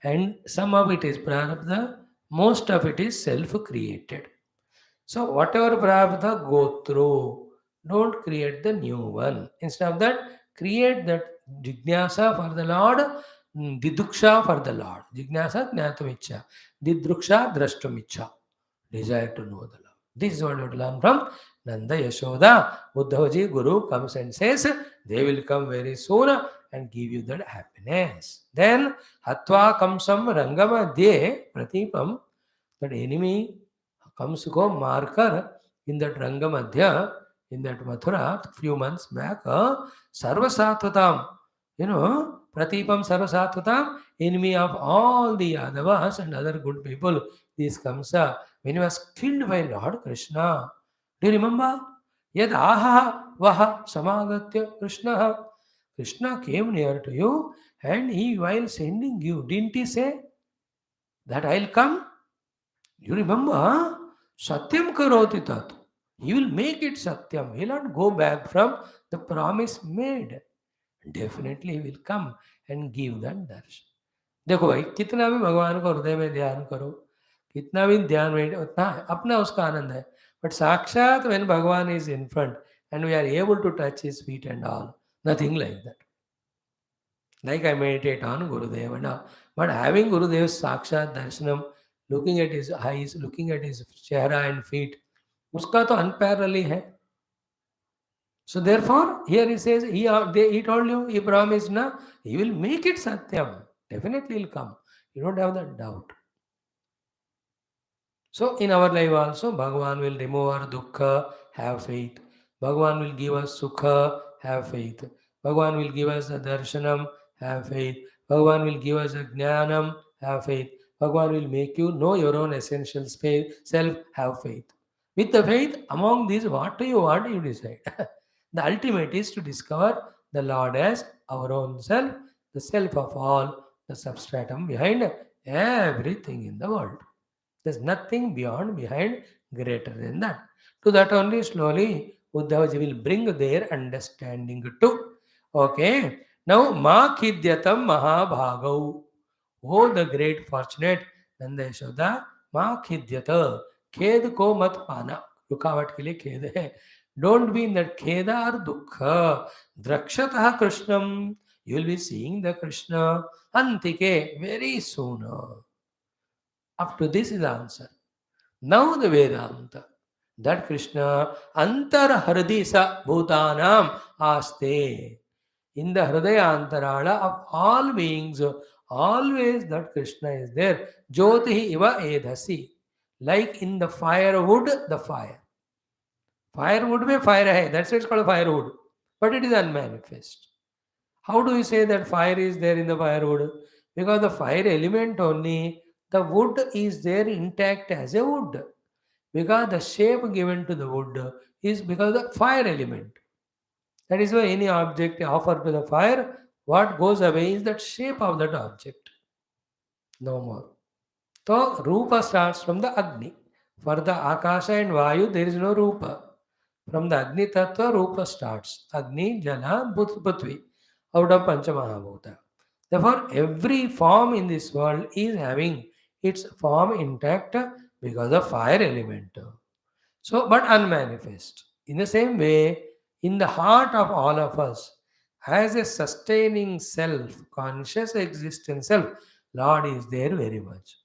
Speaker 1: And some of it is prarabdha, most of it is self-created. So whatever prarabdha go through, don't create the new one. Instead of that, create that jignasa for the Lord, diduksha for the Lord. Jignasa jnatamicha, didruksha drashtumicha. Desire to know the Lord. This is what we have to learn from Nanda Yashoda. Uddhavaji Guru comes and says, they will come very soon and give you that happiness. Then Hatva kamsam rangamadhye pratipam, that enemy comes to go marker in that Rangamadhya, in that Mathura, few months back, Sarvasatvatam, Pratipam Sarvasatvatam, enemy of all the Yadavas and other good people, this comes when he was killed by Lord Krishna. Do you remember? Yad aha vaha samagatya Krishna. Krishna came near to you and he, while sending you, didn't he say that I'll come? You remember? Satyam karoti tat. He will make it satyam. He will not go back from the promise made. Definitely he will come and give that darshan. देखो भाई कितना भी भगवान को हृदय में ध्यान करो, कितना भी ध्यान में उतना अपना उसका आनंद है. बट साक्षात when भगवान is in front and we are able to touch his feet and all, nothing like that. Like I meditate on Gurudev and all. But having Gurudev's Sakshat Darshanam, looking at his eyes, looking at his chehra and feet, uska to unparalleled hai. So therefore, here he says, he told you, he promised, na, he will make it Satyam. Definitely he'll come. You don't have that doubt. So in our life also, Bhagavan will remove our dukkha, have faith. Bhagavan will give us sukha, have faith. Bhagavan will give us the darshanam, have faith. Bhagavan will give us a jnanam, have faith. Bhagavan will make you know your own essential self, have faith. With the faith, among these, what do you want, you decide. The ultimate is to discover the Lord as our own self, the self of all, the substratum behind everything in the world. There's nothing behind, greater than that. To that only slowly Uddhavaji will bring their understanding to. Okay. Now, Ma Khidyatam Mahabhagau. Oh, the great fortunate Nanda Yashoda, Ma Khidyata. खेद को मत पाना, रुकावट के लिए खेद है. Don't be in that kheda or dukkha. Drakshataha Krishnam. You will be seeing the Krishna Antike very soon. Up to this is the answer. Now the Vedanta. That Krishna Antar Hardisa Bhutanam Aste. In the Hridaya Antarala of all beings, always that Krishna is there. Jyotihi iva edhasi. Like in the firewood, the fire. Firewood mein fire hai. That's why it's called firewood. But it is unmanifest. How do we say that fire is there in the firewood? Because the fire element only, the wood is there intact as a wood. Because the shape given to the wood is because the fire element. That is why any object offered to the fire, what goes away is that shape of that object. No more. So, Rupa starts from the Agni. For the Akasha and Vayu, there is no Rupa. From the Agni Tattva, Rupa starts. Agni, Jala, Prithvi. Out of Panchamahabhuta. Therefore, every form in this world is having its form intact because of fire element. So, but unmanifest. In the same way, in the heart of all of us, as a sustaining self, conscious existence self, Lord is there very much.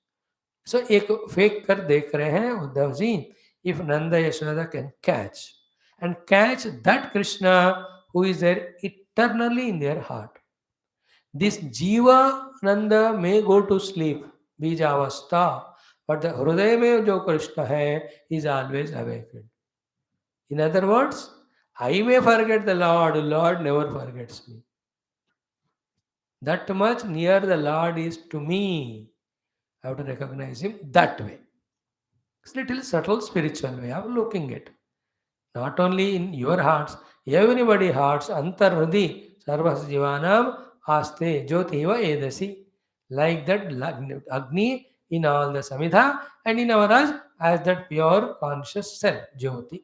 Speaker 1: So, एक fake कर देख रहे हैं Uddhav ji, if Nanda Yashoda can catch and catch that Krishna who is there eternally in their heart. This Jiva Nanda may go to sleep, Bijavastha, but the Hridaya mein jo Krishna hai is always awakened. In other words, I may forget the Lord, Lord never forgets me. That much near the Lord is to me. I have to recognize him that way. It's little subtle spiritual way of looking at. Not only in your hearts, everybody hearts, antarhrudi, sarvas jivanam, aste, jyotiva edasi. Like that Agni in all the Samhita and in our us as that pure conscious self, Jyoti.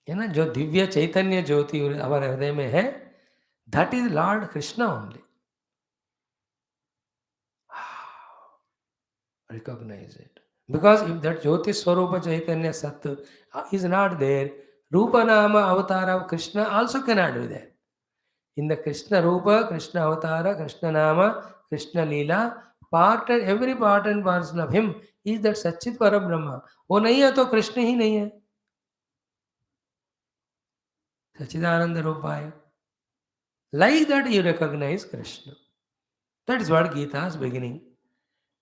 Speaker 1: है ना जो दिव्य चैतन्य ज्योति हमारे हृदय में है that is Lord Krishna only recognize it because if that jyoti swarupa chaitanya sat is not there rupa nama avatar of krishna also cannot be there in the krishna rupa krishna avatara krishna nama krishna leela part and every part and parcel of him is that सच्चित पर ब्रह्म वो नहीं है तो कृष्ण ही नहीं है सच्चिदानंद रूपाय like that you recognize krishna that is what gita is beginning.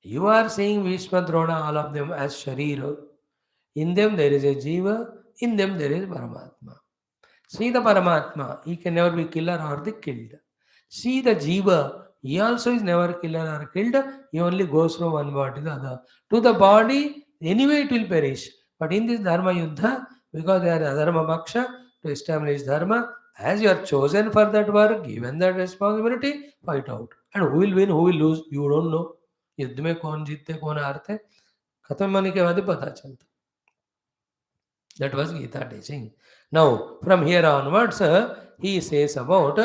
Speaker 1: You are seeing Bhishma, Drona, all of them as Sharira. In them there is a Jiva, in them there is Paramatma. See the Paramatma, he can never be killer or the killed. See the Jiva, he also is never killer or killed, he only goes from one body to the other. To the body, anyway it will perish. But in this Dharma Yuddha, because they are Adharma Bhaksha, to establish Dharma, as you are chosen for that work, given that responsibility, fight out. And who will win, who will lose, you don't know. युद्ध में कौन जीतते कौन हारते खत्म होने के बाद ही पता चलता that was Gita teaching. Now, from here onwards, he says about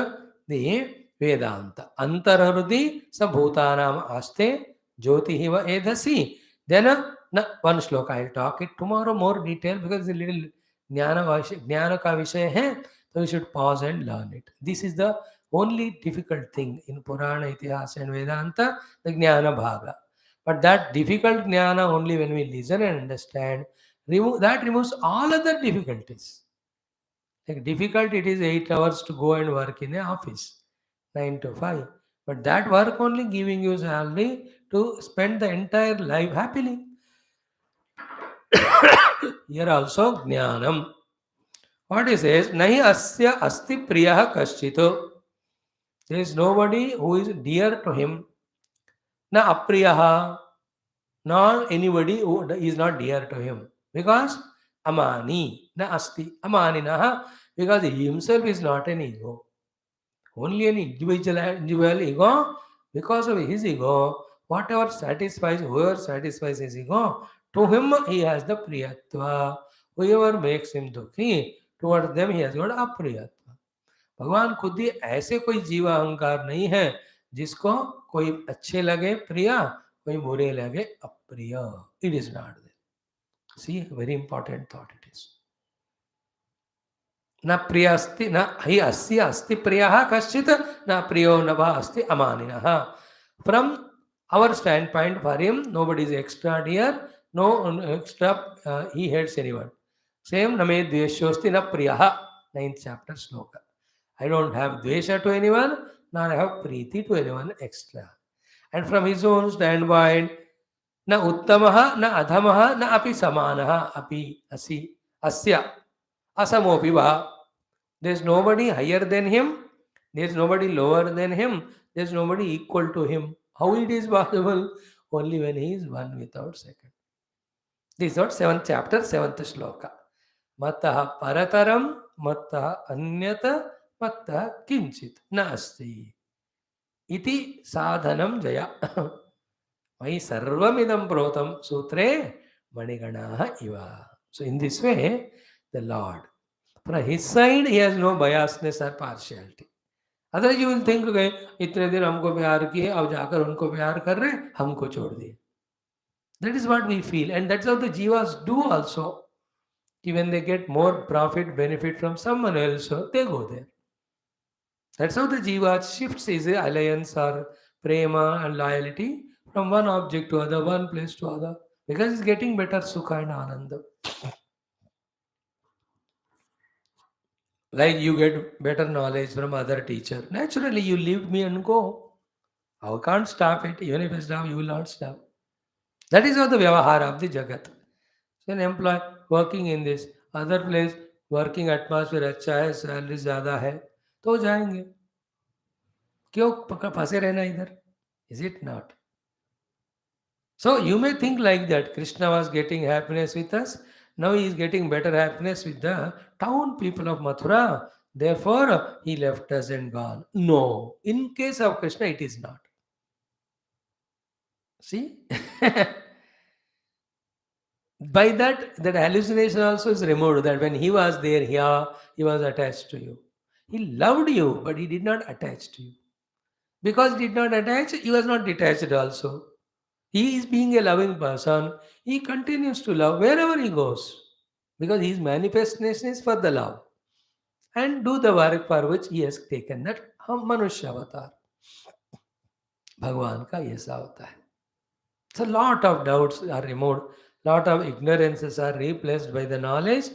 Speaker 1: the Vedanta. Antarhrudi sabhutanam aste jyotihiva edhasi. Then, one shloka, I'll talk it tomorrow more detail because it's a little jnana ka vishay hai, so we should pause and learn it. This is the only difficult thing in Purana, Itihasa and Vedanta, the jnana bhaga. But that difficult jnana only when we listen and understand that removes all other difficulties. Like difficult, it is 8 hours to go and work in a office, 9 to 5. But that work only giving you salary to spend the entire life happily. Here also jnanam. What he says, nahi asya asti priyaha kaschito. There is nobody who is dear to him. Na apriyaha. Nor anybody who is not dear to him. Because amani, na asti, amaninaha, because he himself is not an ego. Only an individual ego, because of his ego, whatever satisfies, whoever satisfies his ego, to him he has the priyatva. Whoever makes him dukhi, towards them he has got apriyatva. भगवान खुद ही ऐसे कोई जीवा अहंकार नहीं है जिसको कोई अच्छे लगे प्रिया कोई बुरे लगे अप्रिय it is not there see very important thought it is न प्रिय अस्ति न हि अस्य अस्ति प्रियः कश्चित् न प्रियो न वा अस्ति अमानिनः from our standpoint for him nobody is extra dear no extra he hates anyone same name dveshosti na priyah 9th chapter sloka I don't have dvesha to anyone nor I have preeti to anyone extra and from his own standpoint na uttamah na adhamah na api samanah api asi asya asamopi va there's nobody higher than him there's nobody lower than him there's nobody equal to him how it is possible only when he is one without second this is what 7th chapter 7th shloka matah parataram matah anyata matah kinchit nasti iti sadhanam jaya mai sarvamidam protam sutre maniganaha iva so in this way the lord from his side he has no biasness or partiality other you will think गए इतने दिन हमको प्यार किए अब जाकर उनको प्यार कर रहे हमको छोड़ दिए that is what we feel and that's how the जीवास डू आल्सो कि when they get more profit benefit from someone else they go there that's how the जीवा शिफ्ट्स इज अलायंस और prema and loyalty from one object to other one place to other because it's getting better sukha and ananda like you get better knowledge from other teacher naturally you leave me and go I can't stop it. Even if I stop, you will not stop. That is how the vyavahara of the jagat. So an employee working in this other place, working atmosphere अच्छा है, salary ज़्यादा है, तो जाएंगे. क्यों फंसे रहना इधर? Is it not? So you may think like that Krishna was getting happiness with us, now he is getting better happiness with the town people of Mathura. Therefore, he left us and gone. No, in case of Krishna, it is not. See? By that hallucination also is removed. That when he was there, he was attached to you. He loved you, but he did not attach to you. Because he did not attach, he was not detached also. He is being a loving person. He continues to love wherever he goes. Because his manifestation is for the love. And do the work for which he has taken that हम मनुष्य अवतार भगवान का ये ऐसा होता है. So lot of doubts are removed, lot of ignorances are replaced by the knowledge.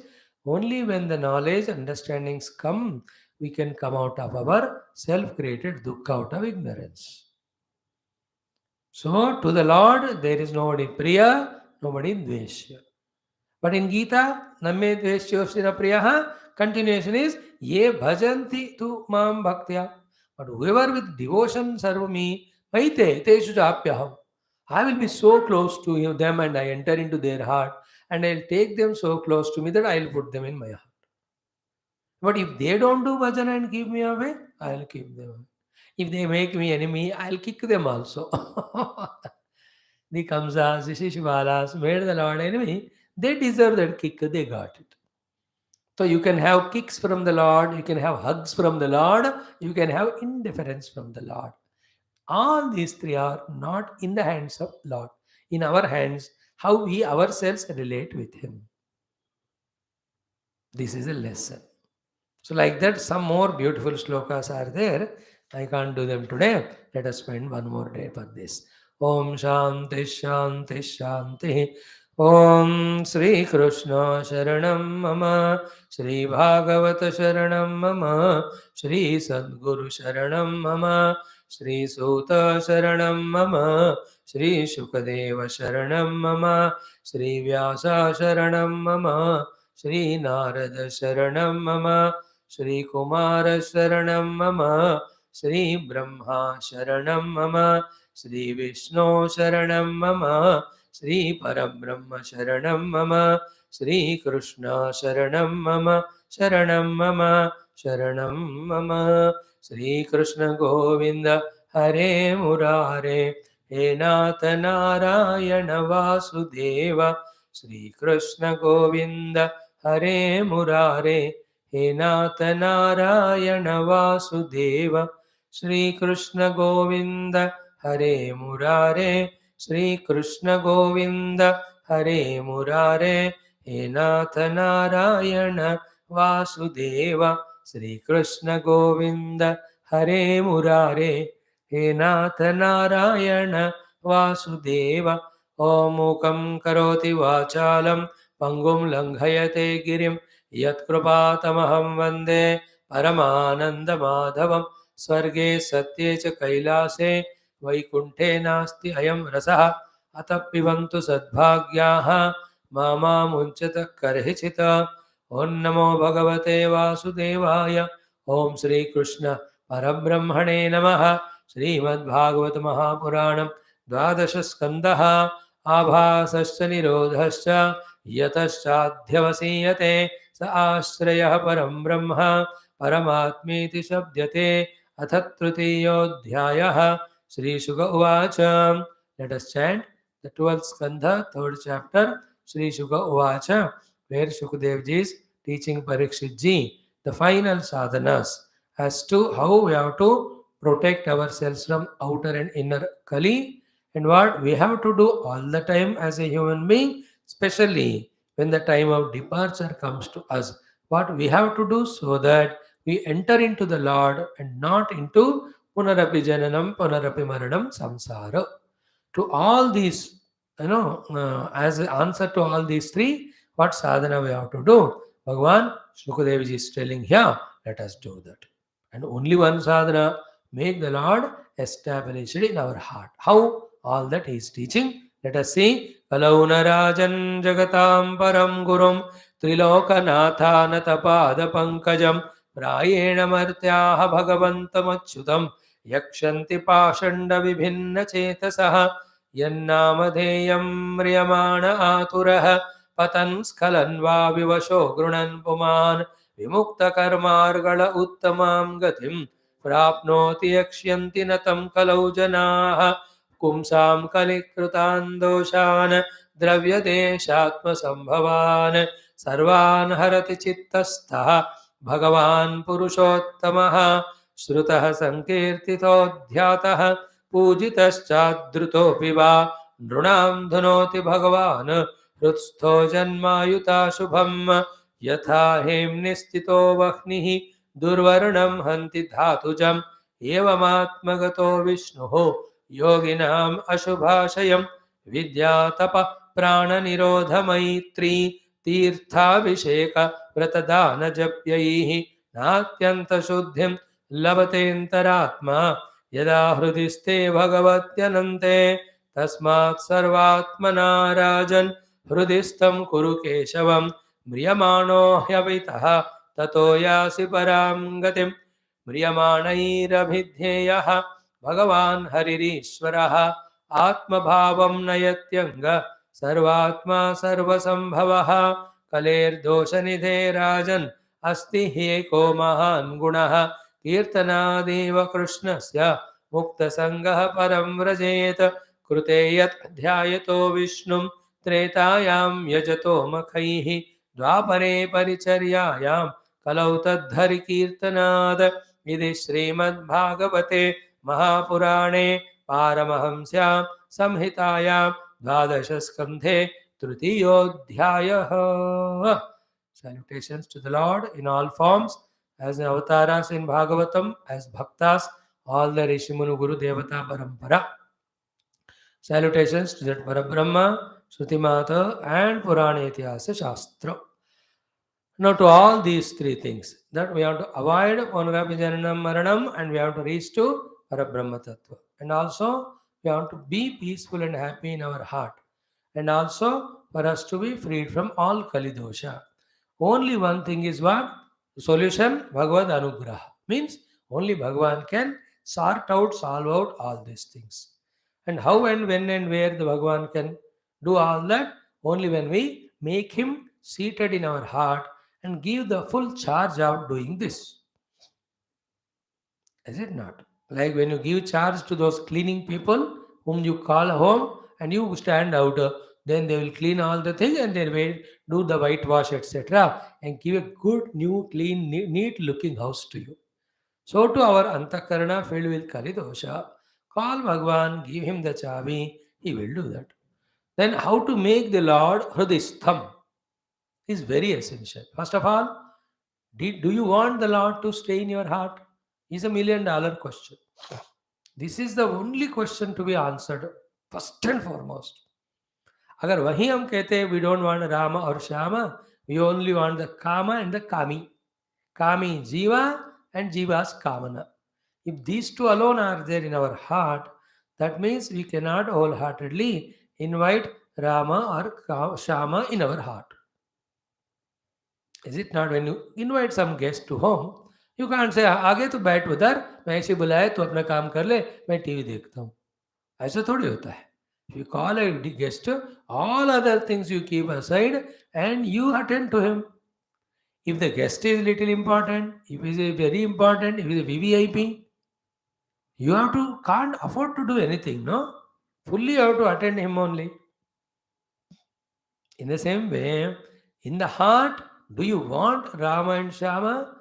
Speaker 1: Only when the knowledge, understandings come, we can come out of our self-created dukkha out of ignorance. So to the Lord, there is nobody priya, nobody dveshya. But in Gita, namme dveshyosya priyaha, continuation is ye bhajanti tu mam bhaktya. But whoever with devotion serve me, maite teshu japyaham. I will be so close to them and I enter into their heart and I'll take them so close to me that I'll put them in my heart. But if they don't do bhajan and keep me away, I'll keep them away. If they make me enemy, I'll kick them also. The Kamsas, the Shishvalas made the Lord enemy. They deserve that kick, they got it. So you can have kicks from the Lord, you can have hugs from the Lord, you can have indifference from the Lord. All these three are not in the hands of Lord. In our hands, how we ourselves relate with Him. This is a lesson. So like that, some more beautiful shlokas are there. I can't do them today. Let us spend one more day for this. Om Shanti Shanti Shanti. Om Sri Krishna Sharanam Mama. Sri Bhagavata Sharanam Mama. Sri Sadguru Sharanam Mama. Sri Suta Sharanam Mama. Sri Shukadeva Sharanam Mama. Sri Vyasa Sharanam Mama. Sri Narada Sharanam Mama. Shri Kumar Sharanam Mama. Shri Brahma Sharanam Mama. Shri Vishnu Sharanam Mama. Shri Parabrahma Sharanam Mama. Shri Krishna Sharanam Mama. Sharanam Mama. Sharanam Mama. Shri Krishna Govinda Hare Murare. He Nath Narayana Vasudeva. Shri Krishna Govinda Hare Murare. हे नाथ नारायण वासुदेव श्री कृष्ण गोविंद हरे मुरारे श्री कृष्ण गोविंद हरे मुरारे हे नाथ नारायण वासुदेव श्री कृष्ण गोविंद हरे मुरारे हे नाथ नारायण वासुदेव ओम मूकं करोति वाचालं पंगुं लंघयते गिरिं यत्कृपातमहं वन्दे परमानन्दमाधवं स्वर्गे सत्ये च कैलासे वैकुण्ठे नास्ति अयं रसः अतः पिबन्तु सद्भाग्याः मामुञ्चतः कर्हिचित् ॐ नमो भगवते वासुदेवाय ॐ श्रीकृष्ण परब्रह्मणे नमः श्रीमद्भागवत महापुराणं द्वादशस्कन्धः आभासश्च निरोधश्च यतश्चाध्यवसीयते स आश्रयः परं ब्रह्म परमात्मेति शब्दते अथ तृतीयोऽध्यायः श्रीशुक उवाच. Let us chant the 12th skandha, 3rd chapter, Shri Shuka Uvacha, where Shukadevji is teaching Parikshit ji the final sadhanas as to how we have to protect ourselves from outer and inner Kali and what we have to do all the time as a human being, especially when the time of departure comes to us. What we have to do so that we enter into the Lord and not into Punarapi Jananam, Punarapi Maranam, Samsara. To all these, as an answer to all these three, what sadhana we have to do? Bhagavan Shukadevji is telling here, let us do that. And only one sadhana, make the Lord established in our heart. How? All that he is teaching. Let us see. Kalaunarajan Jagatam Param Gurum Trilokanathanata Pada Pankajam Prayena Martyaha Bhagavantam Achyutam यक्षन्ति पाषण्डविभिन्नचेतसः यन्नामधेयं म्रियमाण आतुरः पतन् स्खलन् वा विवशो गृणन् पुमान् विमुक्तकर्मार्गल उत्तमां गतिं प्राप्नोति यक्ष्यन्ति न तं कलौ जनाः पुंसां कलिकृतान् दोषान् द्रव्यदेशात्मसम्भवान् सर्वान् हरति चित्तस्थः भगवान् पुरुषोत्तमः श्रुतः संकीर्तितोऽध्यातः पूजितश्चादृतोऽपि वा नृणां धुनोति भगवान् हृत्स्थो जन्मायुताशुभम् यथा हेम्निस्थितो वह्निः दुर्वर्णं हन्ति धातुजम् एवमात्मगतो विष्णुः योगिनाम् अशुभाशयम् विद्यातप प्राणनिरोधमैत्री तीर्थाभिषेक व्रतदानजप्यैः नात्यन्तशुद्धिं लभतेऽन्तरात्मा यदा हृदि स्थे भगवत्यनन्ते तस्मात् सर्वात्मना राजन् हृदि स्तं कुरु केशवम् म्रियमाणो ह्यवितः ततो यासि परां गतिम् म्रियमाणैरभिध्येयः भगवान् हरिरीश्वरः आत्मभावं नयत्यङ्ग सर्वात्मा सर्वसम्भवः कलेर्दोषनिधे राजन् अस्ति ह्येको महान् गुणः कीर्तनादेव कृष्णस्य मुक्तसङ्गः परं व्रजेत कृते यत् ध्यायतो विष्णुं त्रेतायां यजतो मखैः द्वापरे परिचर्यायां कलौ तद्धरि कीर्तनाद इति श्रीमद्भागवते महापुराणे पारमहंस्यां संहितायां 12 स्कन्धे तृतीयोऽध्यायः. Salutations to the Lord in all forms, as avatars in Bhagavatam, as bhaktas, all the Rishimunu Guru Devata Parampara. Salutations to that Parabrahma, Shrutimata, and Purana Ityasa Shastra. Now, to all these three things, that we have to avoid Punarapijananam Maranam, and we have to reach to Parabrahma Tattva. And also, we have to be peaceful and happy in our heart. And also, for us to be freed from all Kali dosha. Only one thing is what? Solution, Bhagavad Anugraha. Means, only Bhagavan can sort out, solve out all these things. And how and when and where the Bhagavan can do all that? Only when we make him seated in our heart and give the full charge of doing this. Is it not? Like when you give charge to those cleaning people whom you call home and you stand out, then they will clean all the things and they will do the whitewash, etc. and give a good, new, clean, neat looking house to you. So to our antakarana filled with Kali dosha, call Bhagwan, give him the chavi, he will do that. Then how to make the Lord Hridistham is very essential. First of all, do you want the Lord to stay in your heart? Is $1 million question. This is the only question to be answered first and foremost. अगर वही हम कहते हैं we don't want Rama or Shama, we only want the Kama and the Kami. Kami Jiva and Jiva's Kamana. If these two alone are there in our heart, that means we cannot wholeheartedly invite Rama or Shama in our heart. Is it not? When you invite some guest to home, you can't say आगे तो बैठ उधर, मैं ऐसे बुलाया तो अपना काम कर ले, मैं टीवी देखता हूँ. ऐसा थोड़ी होता है. If you call a guest, all other things you keep aside and you attend to him. If the guest is little important, if he is very important, if he is a VVIP, you can't afford to do anything, no? Fully you have to attend him only. In the same way, in the heart, do you want Rama and Shama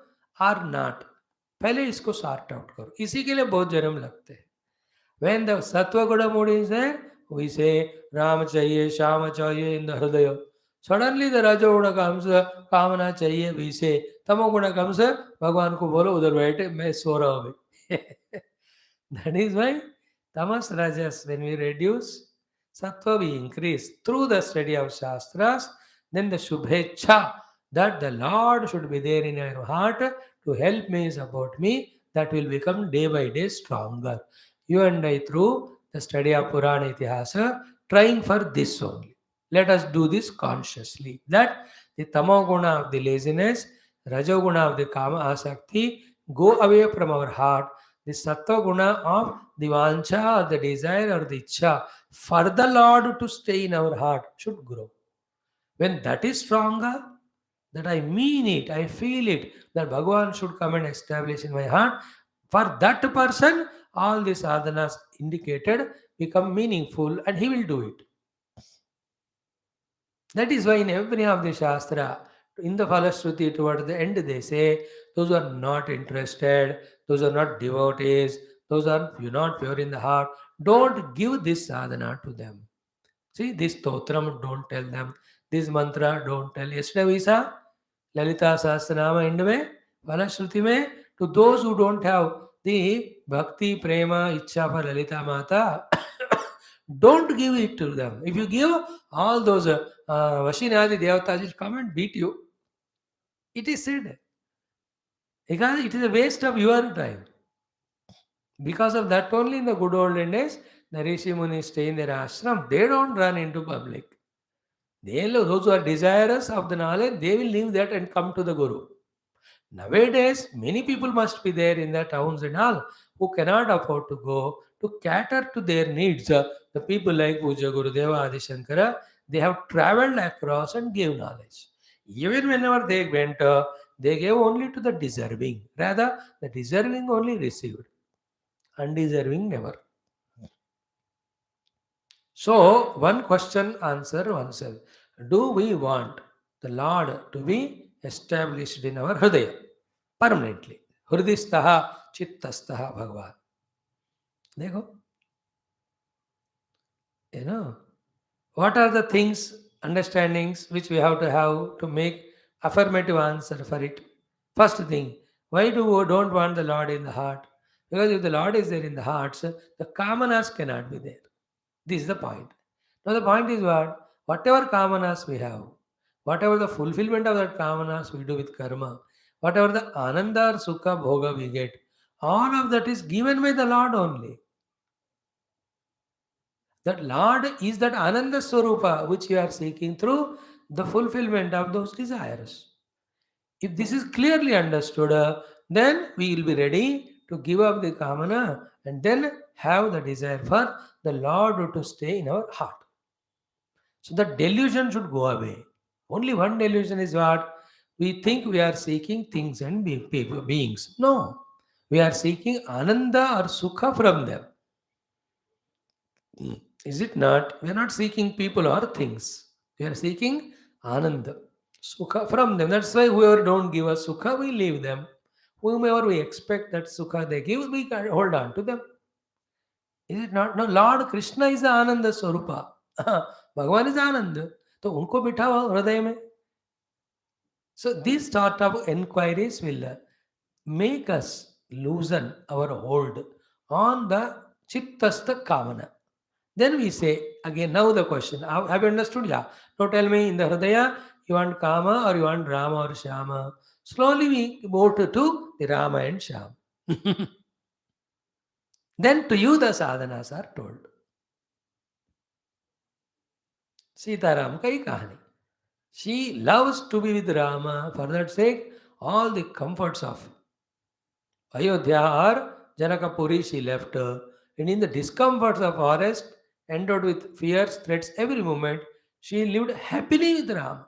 Speaker 1: or not? पहले इसको sort out करो. इसी के लिए बहुत जन्म लगते हैं. When the sattva guna mood is there, we say Ram chahiye, Shama chahiye in the hridaya. Suddenly the raja guna comes, Kamana chahiye, we say Tamo guna comes, Bhagwan ko bolo udhar baithe, main so raha hu. That is why tamas rajas, when we reduce, sattva we increase through the study of shastras, then the shubhecha, that the Lord should be there in your heart to help me, support me, that will become day by day stronger. You and I, through the study of Purana Itihasa, trying for this only. Let us do this consciously. That the tamoguna of the laziness, rajoguna of the kama asakti go away from our heart. the sattva guna of the vancha or the desire or the ichha for the Lord to stay in our heart should grow. When that is stronger, that I mean it, I feel it, that Bhagavan should come and establish in my heart, for that person, all the sadhanas indicated become meaningful and he will do it. That is why in every of the Shastra, in the Falashruti towards the end, they say, those who are not interested, those who are not devotees, those who are not pure in the heart, don't give this sadhana to them. See, this stotram, don't tell them. This mantra, don't tell. Yesterday we saw Lalita Sahasranama end में, Falashruti में, to those who don't have the bhakti, prema, ichha for Lalita Mata, don't give it to them. If you give, all those Vashinadi Devatas will come and beat you. It is said. Because it is a waste of your time. Because of that only in the good olden days, the Rishi Munis stay in their ashram. They don't run into public. Those who are desirous of the knowledge, they will leave that and come to the Guru. Nowadays, many people must be there in the towns and all who cannot afford to go to cater to their needs. The people like Puja Gurudeva Adi Shankara, they have traveled across and gave knowledge. Even whenever they went, they gave only to the deserving. Rather, the deserving only received, undeserving never. So, one question answer oneself. Do we want the Lord to be established in our Hridaya permanently? Hridistaha chittastaha Bhagavan. देखो, you know, what are the things, understandings which we have to make affirmative answer for it? First thing, why don't want the Lord in the heart? Because if the Lord is there in the hearts, the kamanas cannot be there. This is the point. Now the point is what? Whatever kamanas we have, whatever the fulfillment of that kamanas we do with karma, whatever the ananda or sukha bhoga we get, all of that is given by the Lord only. That Lord is that ananda swarupa which you are seeking through the fulfillment of those desires. If this is clearly understood, then we will be ready to give up the kamana and then have the desire for the Lord to stay in our heart. So the delusion should go away. Only one delusion is what? We think we are seeking things and beings. No. We are seeking ananda or sukha from them. Is it not? We are not seeking people or things. We are seeking ananda, sukha from them. That's why whoever don't give us sukha, we leave them. Whomever we expect that sukha they give, we can hold on to them. Is it not? No, Lord Krishna is the Ananda Swarupa. Bhagavan is Ananda. तो उनको बिठाओ हृदय में. So these sort of enquiries will make us loosen our hold on the chittastha kamana. Then we say, again, now the question, have you understood? Yeah. Now tell me, in the hridaya, you want kama or you want Rama or Shama? Slowly we move to the Rama and Shama. Then to you the sadhanas are told. Sitaram ka hi kahani. She loves to be with Rama. For that sake, all the comforts of Ayodhya or Janakapuri she left. And in the discomforts of forest, endowed with fears, threats every moment, she lived happily with Rama.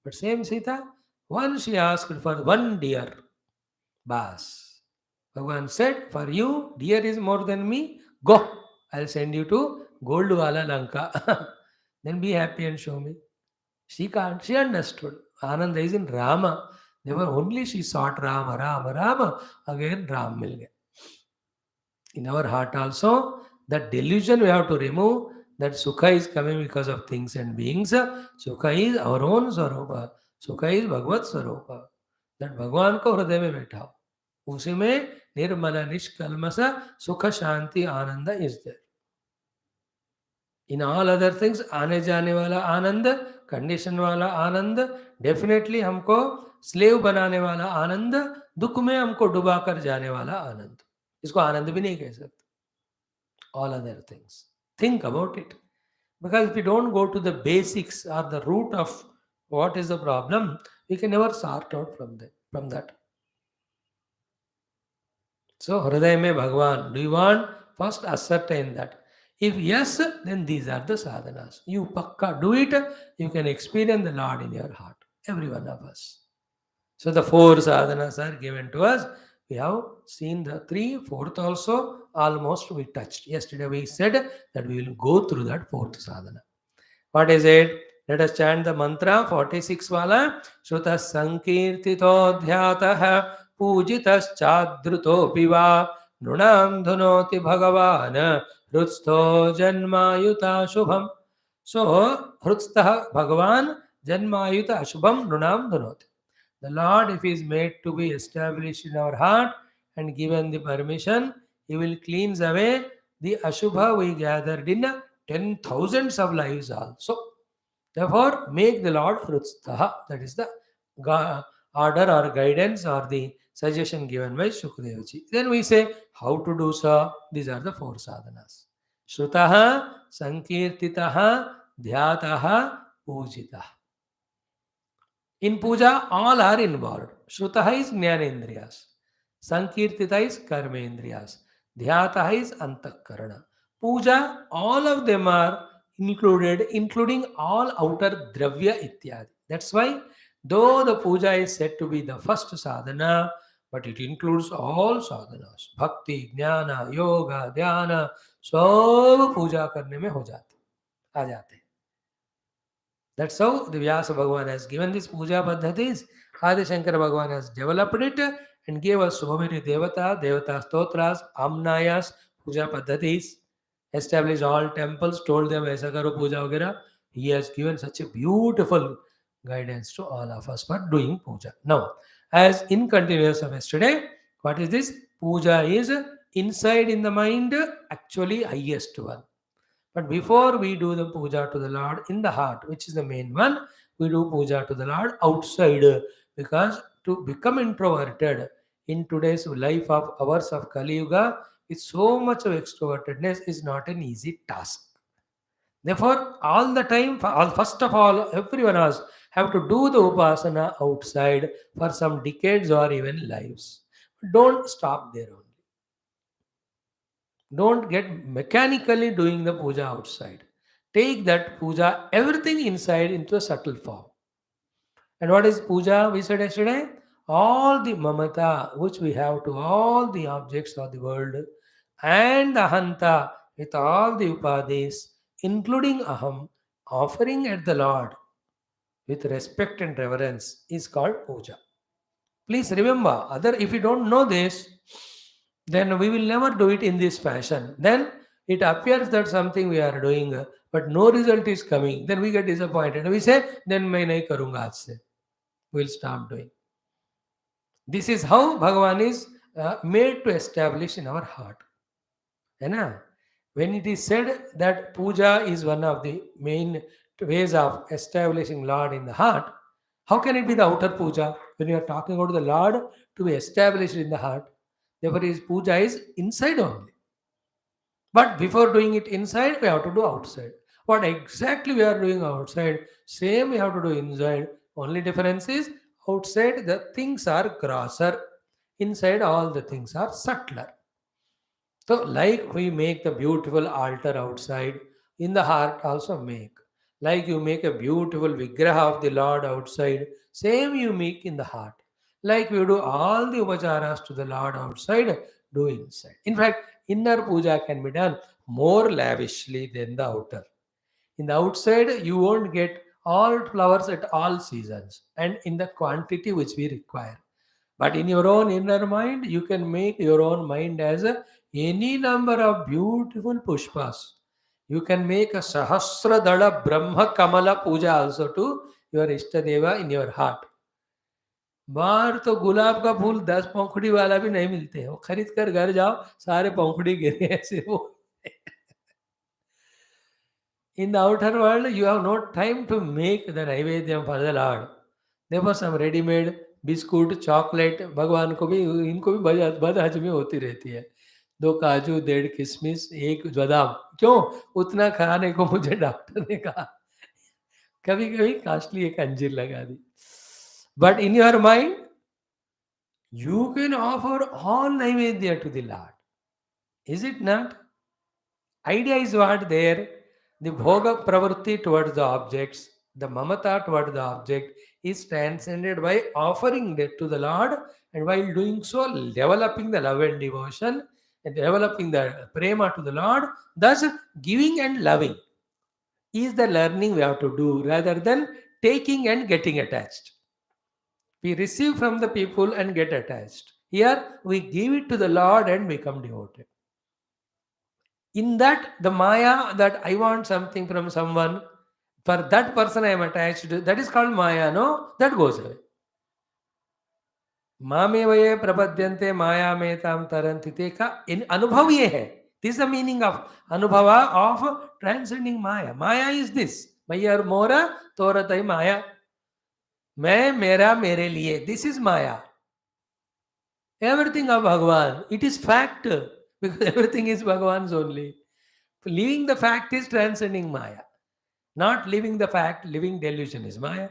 Speaker 1: But same Sita, once she asked for one deer, Bas. Bhagavan said, for you, deer is more than me. Go, I'll send you to Goldwala Lanka. Then be happy and show me. She can't. She understood. Ananda is in Rama. Never only she sought Rama, Rama, Rama. Again, Ram mil gaya. In our heart also, that delusion we have to remove. That Sukha is coming because of things and beings. Sukha is our own Swarupa. Sukha is Bhagavad Swarupa. That Bhagwan ko hriday mein बैठा उसी में निर्मल निष्कल्मष सुख शांति आनंद is there. In all other things आने जाने वाला आनंद, condition वाला आनंद, definitely हमको slave बनाने वाला आनंद, दुख में हमको डुबा कर जाने वाला आनंद. इसको आनंद भी नहीं कह सकते. All other things. Think about it. Because if we don't go to the basics or the root of what is the problem, we can never sort out from that. So, Hriday mein Bhagwan, do you want? First ascertain that. If yes, then these are the sadhanas. You pakka do it, you can experience the Lord in your heart. Every one of us. So the four sadhanas are given to us. We have seen the three, fourth also almost we touched. Yesterday we said that we will go through that fourth sadhana. What is it? Let us chant the mantra 46 wala. Shruta sankirtito dhyatah pujitas chadruto piva nunam dhunoti bhagavan hrutstho janmayuta shubham. So, hrutstha bhagavan janmayuta shubham nunam dhunoti. The Lord, if He is made to be established in our heart and given the permission, He will cleanse away the Ashubha we gathered in 10,000s of lives also. Therefore, make the Lord Hrutstaha. That is the order or guidance or the suggestion given by Shukadevji. Then we say how to do so. These are the four sadhanas. Shrutaha, Sankirtitaha, Dhyataha, Pujitaha. In puja, all are involved. Shrutaha is Jnanendriyas. Sankirtita is Karmendriyas. Dhyataha is Antakarana. Puja, all of them are included, including all outer Dravya Ityadi. That's why, though the puja is said to be the first sadhana, but it includes all sadhanas. Bhakti, Jnana, Yoga, Dhyana, सब पूजा करने में हो जाते आ जाते हैं. That's how the Vyasa Bhagavan has given these puja paddhatis. Adi Shankara Bhagavan has developed it and gave us so many devata stotras, amnayas, puja paddhatis, established all temples, told them aisa karo puja vagera. He has given such a beautiful guidance to all of us for doing puja. Now, as in continuous of yesterday, what is this? Puja is inside in the mind, actually highest one. But before we do the puja to the Lord in the heart, which is the main one, we do puja to the Lord outside because to become introverted in today's life of hours of Kali Yuga with so much of extrovertedness is not an easy task. Therefore, all the time, first of all, everyone else have to do the upasana outside for some decades or even lives. Don't stop there only. Don't get mechanically doing the puja outside. Take that puja, everything inside, into a subtle form. And what is puja? We said yesterday, all the mamata which we have to all the objects of the world and the ahanta with all the upadis, including aham, offering at the Lord with respect and reverence is called puja. Please remember, other if you don't know this, then we will never do it in this fashion. Then it appears that something we are doing, but no result is coming. Then we get disappointed. We say, then मैं नहीं करूँगा आज से. We'll stop doing. This is how Bhagavan is made to establish in our heart. है ना? When it is said that puja is one of the main ways of establishing Lord in the heart, how can it be the outer puja? When you are talking about the Lord to be established in the heart, therefore his puja is inside only. But before doing it inside, we have to do outside. What exactly we are doing outside, same we have to do inside. Only difference is outside the things are grosser, inside all the things are subtler. So, like we make the beautiful altar outside, in the heart also make. Like you make a beautiful vigraha of the Lord outside, same you make in the heart. Like we do all the upacharas to the Lord outside, do inside. In fact, inner puja can be done more lavishly than the outer. In the outside, you won't get all flowers at all seasons and in the quantity which we require. But in your own inner mind, you can make your own mind as any number of beautiful pushpas. You can make a Sahasra Dala Brahma Kamala Puja also to your Ishtadeva in your heart. बाहर तो गुलाब का फूल 10 पंखुड़ी वाला भी नहीं मिलते हैं. वो खरीद कर घर जाओ, सारे पंखुड़ी गिरे ऐसे वो. In the outer world, you have no time to make the Naivedyam for the Lord. Therefore, some ready-made biscuit chocolate भगवान को भी इनको भी बदहजमी होती रहती है. 2 काजू 1.5 किशमिश 1 बादाम. क्यों? उतना खाने को मुझे डॉक्टर ने कहा. कभी कभी कॉस्टली एक अंजीर लगा दी. But in your mind You can offer all Naivedya to the Lord. Is it not? Idea is what there? The bhoga pravritti towards the objects, the mamata towards the object is transcended by offering that to the Lord, and while doing so, developing the love and devotion and developing the prema to the Lord, thus giving and loving is the learning we have to do rather than taking and getting attached. We receive from the people and get attached. Here we give it to the Lord and become devoted. In that, the Maya that I want something from someone, for that person I am attached to, that is called Maya, no? That goes away. मामेवये प्रपद्यन्ते माया में ताम तरन्ति ते का इन अनुभव ये है. This is the meaning of अनुभवा of transcending Maya. Maya is this. Maihar मोरा तोरतई माया. मैं मेरा मेरे लिए. This is Maya. Everything of Bhagavan. It is fact because everything is Bhagavan's only. Living the fact is transcending Maya. Not living the fact, living delusion is Maya.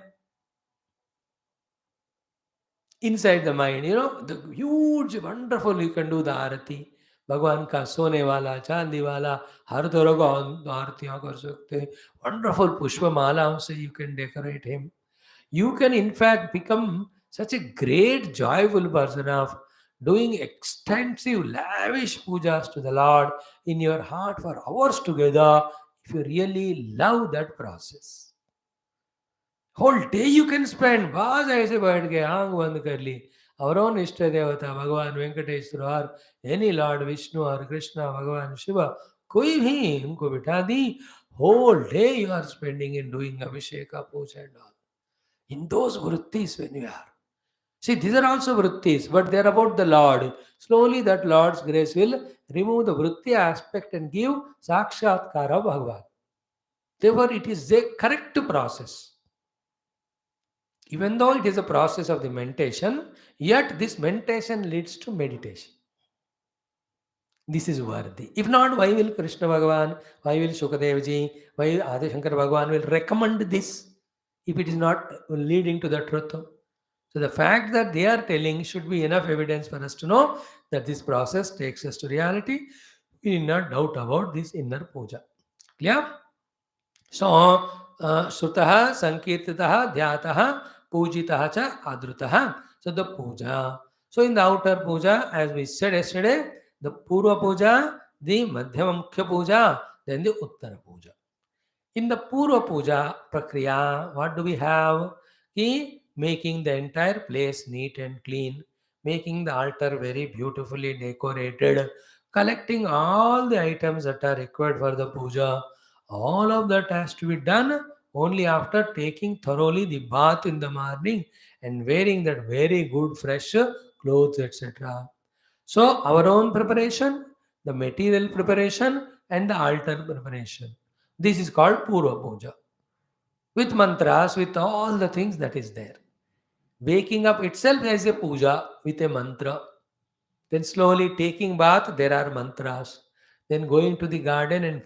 Speaker 1: Inside the mind, the huge, wonderful, you can do the arati. भगवान का सोने वाला चांदी वाला हर तरह का आरतियां कर सकते हैं. Wonderful पुष्पमालाओं से you can decorate him. You can in fact become such a great joyful person of doing extensive lavish pujas to the Lord in your heart for hours together if you really love that process. Whole day you can spend बस ऐसे बैठ के आंख बंद कर ली our own इष्ट देवता भगवान वेंकटेश्वर और एनी लॉर्ड विष्णु और कृष्णा भगवान शिव कोई भी उनको बिठा दी whole day you are spending in doing abhisheka puja and all in those vrittis when you are see these are also vrittis but they are about the Lord. Slowly that Lord's grace will remove the vritti aspect and give sakshatkara of Bhagavan. Therefore it is a correct process. Even though it is a process of the meditation, yet this meditation leads to meditation. This is worthy. If not, why will Krishna Bhagavan, why will SHUKADEVJI, why Adi Shankar Bhagavan will recommend this if it is not leading to the truth? So the fact that they are telling should be enough evidence for us to know that this process takes us to reality. We need not doubt about this inner puja. Clear? So, Shrutah, Sankirtitah, Dhyatah, Pujitah cha Adrutah. So the puja. So in the outer puja, as we said yesterday, the Purva puja, the Madhyama Mukhya puja, then the Uttara puja. In the Purva puja prakriya, what do we have? Making the entire place neat and clean, making the altar very beautifully decorated, collecting all the items that are required for the puja. All of that has to be done only after taking thoroughly the bath in the morning and wearing that very good fresh clothes, etc. So, our own preparation, the material preparation, and the altar preparation. This is called Purva Puja. With mantras, with all the things that is there. Waking up itself as a puja with a mantra. Then slowly taking bath, there are mantras. Then going to the garden and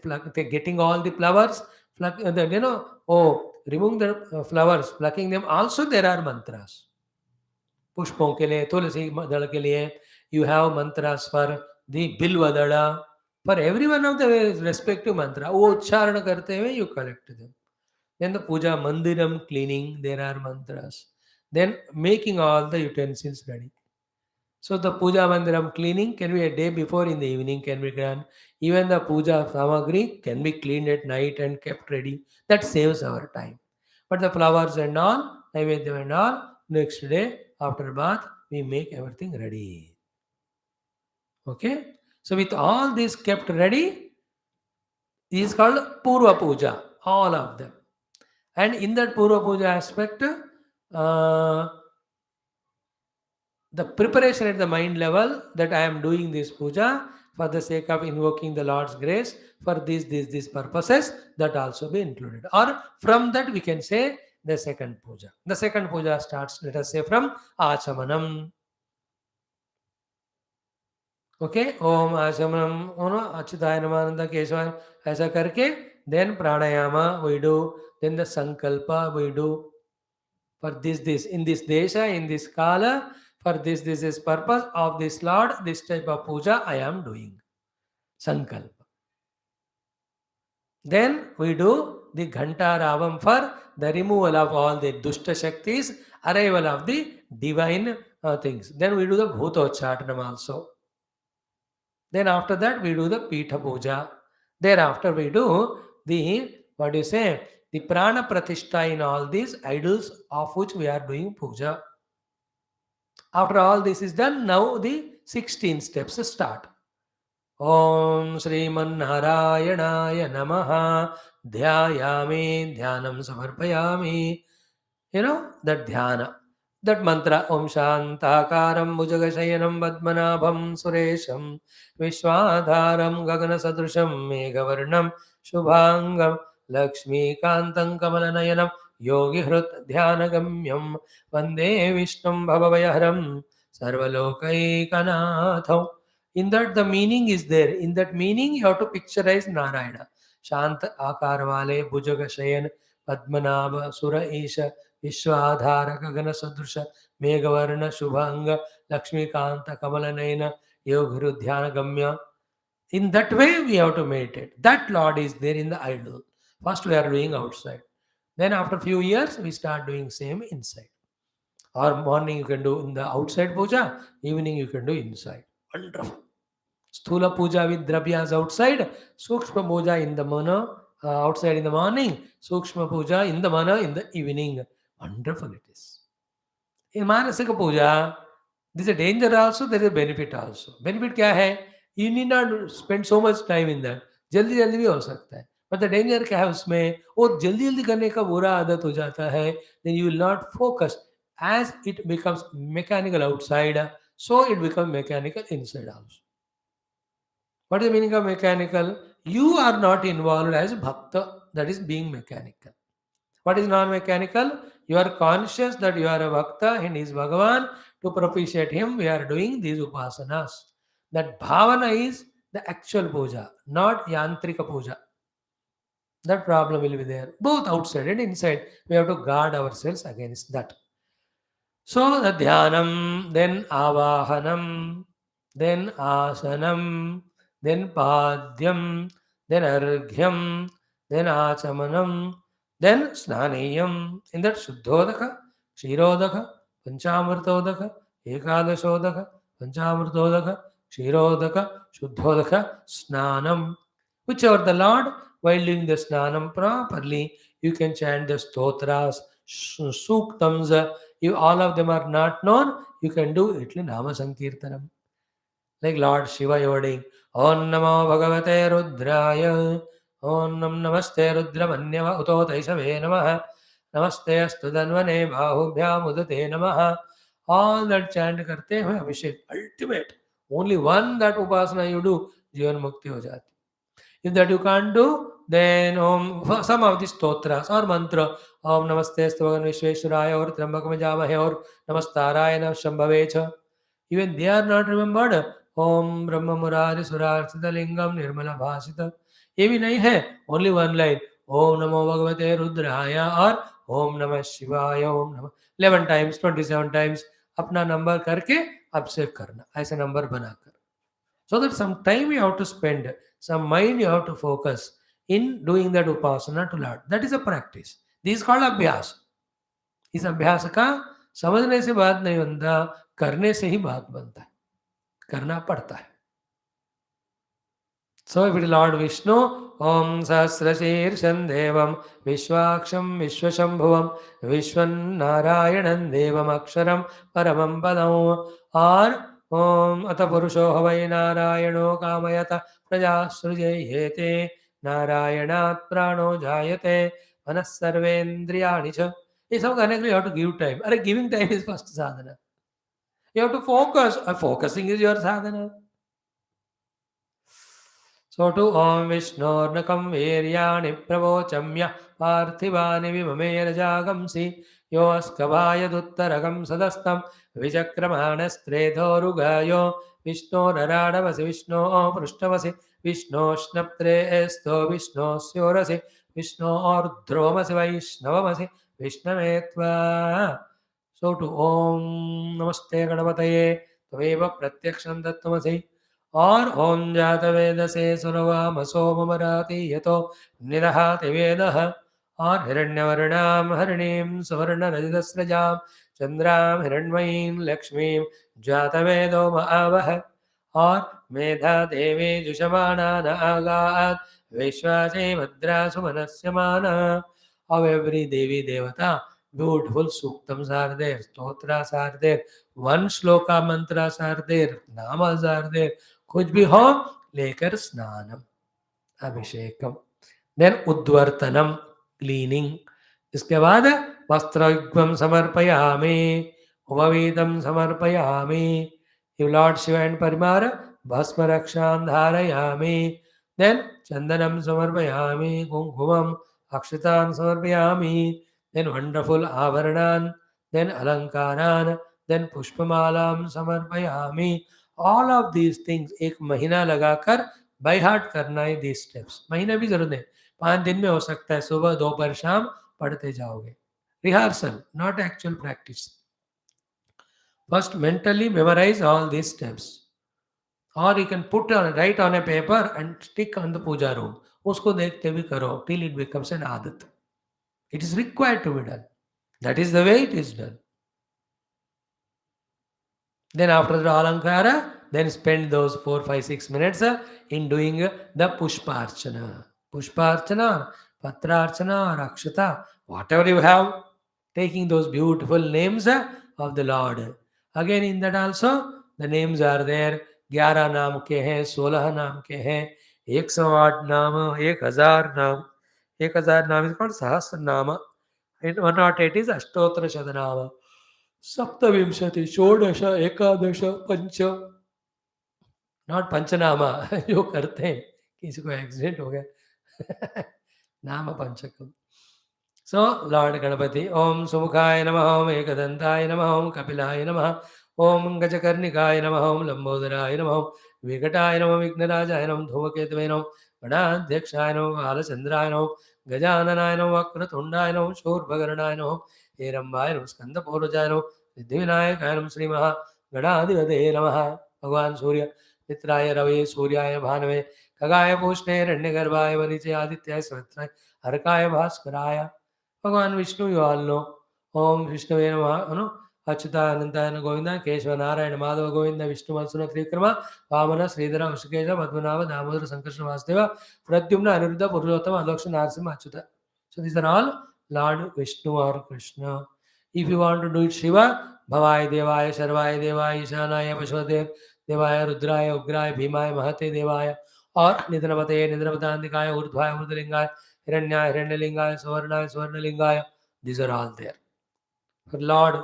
Speaker 1: getting all the flowers, removing the flowers, plucking them. Also there are mantras. पुष्पों के लिए तुलसी दल के लिए you have mantras for the bilva dala. For every one of the respective mantra, वो उच्चारण करते हुए you collect them. Then the puja mandiram cleaning, there are mantras. Then making all the utensils ready. So the puja mandiram cleaning can be a day before in the evening can be done. Even the puja samagri can be cleaned at night and kept ready. That saves our time. But the flowers and all, naivedyam and all, next day after bath, we make everything ready. Okay? So with all this kept ready, this is called Purva Puja, all of them. And in that Purva Puja aspect, the preparation at the mind level that I am doing this puja for the sake of invoking the Lord's grace for these purposes, that also be included. Or from that we can say the second puja. The second puja starts, let us say, from Achamanam. Okay, Om Achamanam, Achyutaya Namananda Keshavan, aisa karke, then Pranayama we do, then the Sankalpa we do. For this, in this desha, in this kala, For this is purpose of this Lord, this type of puja I am doing. Sankalpa. Then we do the Ghanta Ravam for the removal of all the Dushta Shaktis, arrival of the divine things. Then we do the Bhutochatanam also. Then after that we do the Pitha Puja. Thereafter we do the, what do you say, the Prana Pratishta in all these idols of which we are doing puja. After all this is done, now the 16 steps start. Om Srimannarayanaaya Namaha Dhyayami Dhyanam Samarpayami. You know, that dhyana, that mantra. Om Shantakaram Bhujagashayanam Padmanabham Suresham Vishwadharam Gagana Sadrusham Meghavarnam Shubhangam Lakshmi Kantam Kamalanayanam Yogi Hrut Dhyanagamyam Vande Vishnam Bhavavayaharam Sarvalokaikanathav. In that the meaning is there. In that meaning you have to picturize Narayana. Shanta Akar Vale Bhujagashayan Padmanabha Sura Isha Vishwadhara Gagana Sadrusha Meghavarna Shubhanga Lakshmi Kanta Kamalanayana Yogiru Dhyana Gamya. In that way we have to meditate. That Lord is there in the idol. First we are doing outside. Then after few years we start doing same inside. Or morning you can do in the outside puja, evening you can do inside. Wonderful. Sthula puja with dravyas outside, Sukshma puja in the mana, outside in the morning, Sukshma puja in the mana in the evening. Wonderful it is. In Manasika puja, there is a danger also, there is a benefit also. Benefit क्या है? You need not spend so much time in that. जल्दी जल्दी भी हो सकता है. But the danger क्या है उसमें? वो जल्दी जल्दी करने का बुरा आदत हो जाता है. Then you will not focus. As it becomes mechanical outside, so it becomes mechanical inside also. What is the meaning of mechanical? You are not involved as bhakta, that is being mechanical. What is non-mechanical? You are conscious that you are a bhakta and is Bhagavan. To propitiate him, we are doing these upasanas. That bhavana is the actual puja, not yantrika puja. That problem will be there. Both outside and inside. We have to guard ourselves against that. So the dhyanam, then avahanam, then asanam, then padyam, then arghyam, then achamanam, then snaniyam. In that shuddhodaka, kshirodaka, panchamurtodaka, ekadashodaka, panchamurtodaka, kshirodaka, shuddhodaka, snanam. Whichever the Lord, while doing the snanam properly, you can chant the stotras, suktams. If all of them are not known, you can do it in Nama Sankirtanam. Like Lord Shiva Yoding, Om Namo Bhagavate Rudraya, Om Nam Namaste Rudramanyava Uto Taisave Namaha, Namaste Astu Danvane Bahubhyam Udate Namaha. All that chant karte hai Abhishek, ultimate. Only one that upasana you do, Jivan Mukti ho jati. If that you can't do, then some of the stotras or mantra, Om Namaste Stavagan Vishveshwaraya or Trambakam Jamahe or Namastarayana Shambhavecha. Even they are not remembered. Om Brahma Murari Surar Siddhalingam Nirmala Bhasita. ये भी नहीं है. Only one line. Om Namo Bhagavate Rudraya or Om Namah Shivaya Om Namah. 11 times, 27 times. अपना number करके अब save करना. ऐसा number बनाकर. So that some time you have to spend, some mind you have to focus in doing that upasana to Lord. That is a practice. This is called अभ्यास. इस अभ्यास का समझने से बात नहीं बनता, करने से ही बात बनता है. करना पड़ता है. So if it is Lord Vishnu, Om Sahasrashirshan Devam Vishwaksham Vishwashambhuvam Vishwan Narayanan Devam Aksharam Paramam Padam, or Om Ata Purusho Havai Narayano Kamayata Praja Srujayete Narayanat Prano Jayate Manas Sarvendriyani Cha. ये सब करने के लिए you have to give time. अरे giving time is first sadhana. You have to focus. Focusing is your sadhana. So to Om Vishnornakam Viryani Pravochamya Parthivani Vimamera Jagamsi Yoskavaya Duttaragam Sadastam Vijakramanas Vishno Naradavasi Vishno Prushtavasi Vishno Shnaptre Esto Vishno Syorasi Vishno Ordromasi Vaishnavamasi Vishnavetva So to Om Namaste Ganapataye Tveva Pratyaksham Tattvamasi or Om Jata Vedase Survama Somamarati Yato Nidahati Vedaha or Hiranyavarnam Harinim Savarna Rajasrajam Chandram Hiranmayin Lakshmim Jata Vedo Maavaha or Medha Devi Jushamana Agaat Vishwase Bhadra Sumanasya of every Devi Devata. Beautiful suktams are there, stotras are there, one shloka mantras are there, namas are there. कुछ भी हो लेकर स्नानम अभिषेकम then उद्वर्तनम cleaning इसके बाद वस्त्रयुग्मं समर्पयामि उपवीतं समर्पयामि if Lord Shiva and Parimara Bhasma Raksham Dharayami then Chandanam Samarpayami Kumkumam Akshitan Samarpayami then wonderful Avaranan then Alankaran then Pushpamalam Samarpayami all of these things एक महीना लगाकर बाय हार्ट करना है these steps महीना भी जरूरत नहीं 5 दिन में हो सकता है सुबह दोपहर शाम पढ़ते जाओगे rehearsal not actual practice First, mentally memorize all these steps. Or you can write on a paper and stick on the puja room. Usko dekhte bhi karo till it becomes an adat. It is required to be done. That is the way it is done. Then after the alankara, then spend those 4, 5, 6 minutes in doing the pushparchana. Pushparchana, patrarchana, or akshata, whatever you have, taking those beautiful names of the Lord. Again in that also, the names are there. 11 नाम के हैं 16 नाम के हैं 108 नाम 1000 नाम 1000 नाम is called सहस्र नाम and 108 is अष्टोत्तर शतनाम सप्तविंशति षोडश एकादश पंच नॉट पंचनामा जो करते हैं किसी को एक्सीडेंट हो गया नाम पंचकम सो लॉर्ड गणपति ओम सुमुखाय नमः ओम एकदंताय नमः ओम कपिलाय नमः ओम गजकर्णिकाय नमः ओम लंबोदराय नमः ओम विकटाय नमः विघ्नराजाय नमः धूमकेतवे नमः गणाध्यक्षाय नमः बालचंद्राय नमः गजाननाय नमः वक्रतुंडाय नमः शूर्पकर्णाय नमः हेरंबाय नमः स्कंदपूर्वजाय नमः सिद्धिविनायकाय नमः श्री महा गणाधिपते नमः भगवान सूर्य मित्राय रवि सूर्याय भानवे खगाय पूष्णे हिरण्यगर्भाय वनिचे आदित्याय सवित्राय हरकाय भास्कराय भगवान विष्णु यू ऑल नो ओम विष्णुवे नमः अच्युतानंताय गोविंद केशव नारायण माधव गोविंद विष्णु मत्सुन त्रिक्रम वामन श्रीधर ऋषिकेश पद्मनाभ दामोदर संकर्षण वासुदेव प्रद्युम्न अनिरुद्ध पुरुषोत्तम अदोक्ष नारसिंह Achyut so these are all Lord Vishnu or Krishna. If you want to do it Shiva भवाय देवाय शर्वाय देवाय ईशानाय पशुपते देवाय रुद्राय उग्राय भीमाय महते देवाय और निधनपते निधनपतांतिकाय ऊर्ध्वाय ऊर्ध्वलिंगाय हिरण्याय हिरण्यलिंगाय सुवर्णाय सुवर्णलिंगाय these are all there for Lord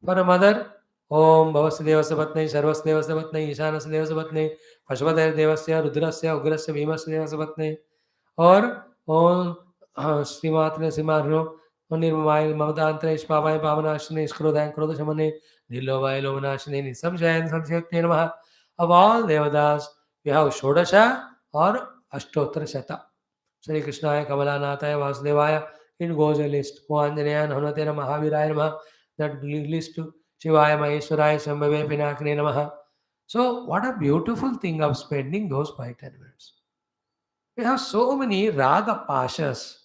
Speaker 1: for a mother ओम भवस्य देवस्य पत्नी सर्वस्य देवस्य पत्नी ईशानस्य देवस्य पत्नी पशुपते देवस्य रुद्रस्य उग्रस्य भीमस्य देवस्य पत्नी और ओम श्रीमात्रे श्रीमानो निर्ममाय ममतांतरे पावाय पावनाशिने स्क्रोधाय क्रोधशमने निर्लोभाय लोभनाशिने निसंशयाय संशयत्ने नमः of all devatas we have षोडशा और अष्टोत्तर शत श्री कृष्णाय कमलानाथाय वासुदेवाय it goes a list O Anjaneya Hanumate Mahaviraaya Namaha that list to Shivaya Maheshwaraya Shambhave Pinakane Namaha. So what a beautiful thing of spending those 5-10 minutes. We have so many raga pashas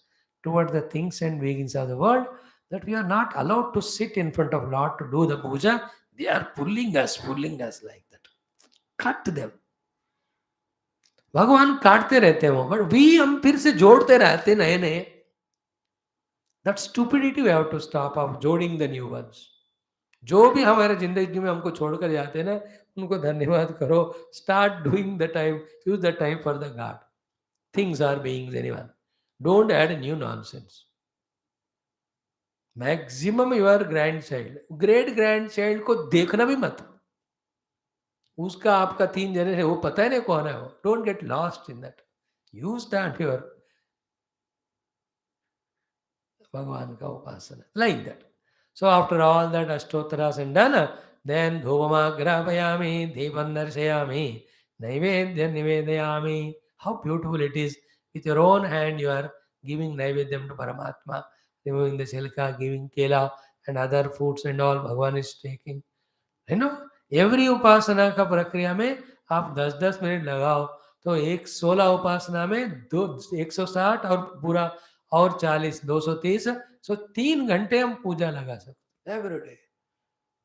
Speaker 1: toward the things and beings of the world that we are not allowed to sit in front of Lord to do the puja. They are pulling us like that. Cut them. भगवान काटते रहते हैं वो but we हम फिर से जोड़ते रहते नए नए that stupidity we have to stop of जोड़िंग द न्यू वंस जो भी हमारे जिंदगी में हमको छोड़कर जाते हैं ना उनको धन्यवाद करो start doing the time use the time for the god things are beings anyone don't add new nonsense maximum your grandchild great grandchild को देखना भी मत उसका आपका 3 जनरेशन वो पता ही नहीं कौन है वो don't get lost in that you start your भगवान का उपासना like that so after all that अष्टोत्तरास एंड डन देन धूपमाग्रापयामि दीपं दर्शयामि नैवेद्यं निवेदयामि how beautiful it is with your own hand you are giving नैवेद्यम टू परमात्मा removing the silka giving kela and other foods and all Bhagwan is taking. Every उपासना का प्रक्रिया में आप 10-10 मिनट लगाओ तो 16 उपासना में 160 और पूरा और 40 230 सो 3 घंटे हम पूजा लगा सकते every day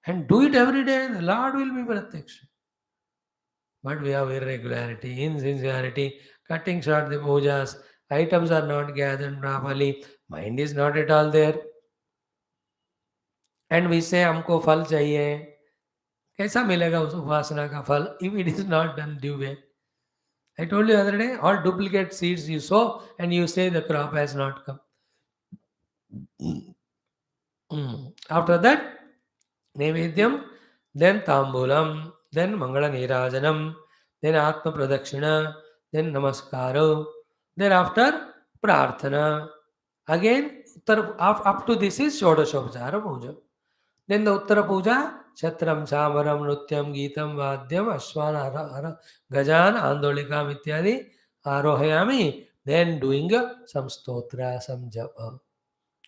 Speaker 1: and do it every day the Lord will be प्रत्यक्ष but we have irregularity, insincerity, cutting short the pujas, items are not gathered properly, mind is not at all there. And we say हमको फल चाहिए कैसा मिलेगा उस उपासना का फल if it is not done due way. I told you the other day, all duplicate seeds you sow and you say the crop has not come. After that, Naivedyam, then Tambulam, then Mangala Nirajanam, then Atma Pradakshina, then Namaskaro, thereafter Prarthana. Again, up to this is Shodashopachara Puja. Then the Uttara Puja, Chatram, Samaram, Nutyam, Geetam, Vadyam, Ashwana, Gajan, Andolikam, Ityadi, Arohayami, then doing some stotra, some japa.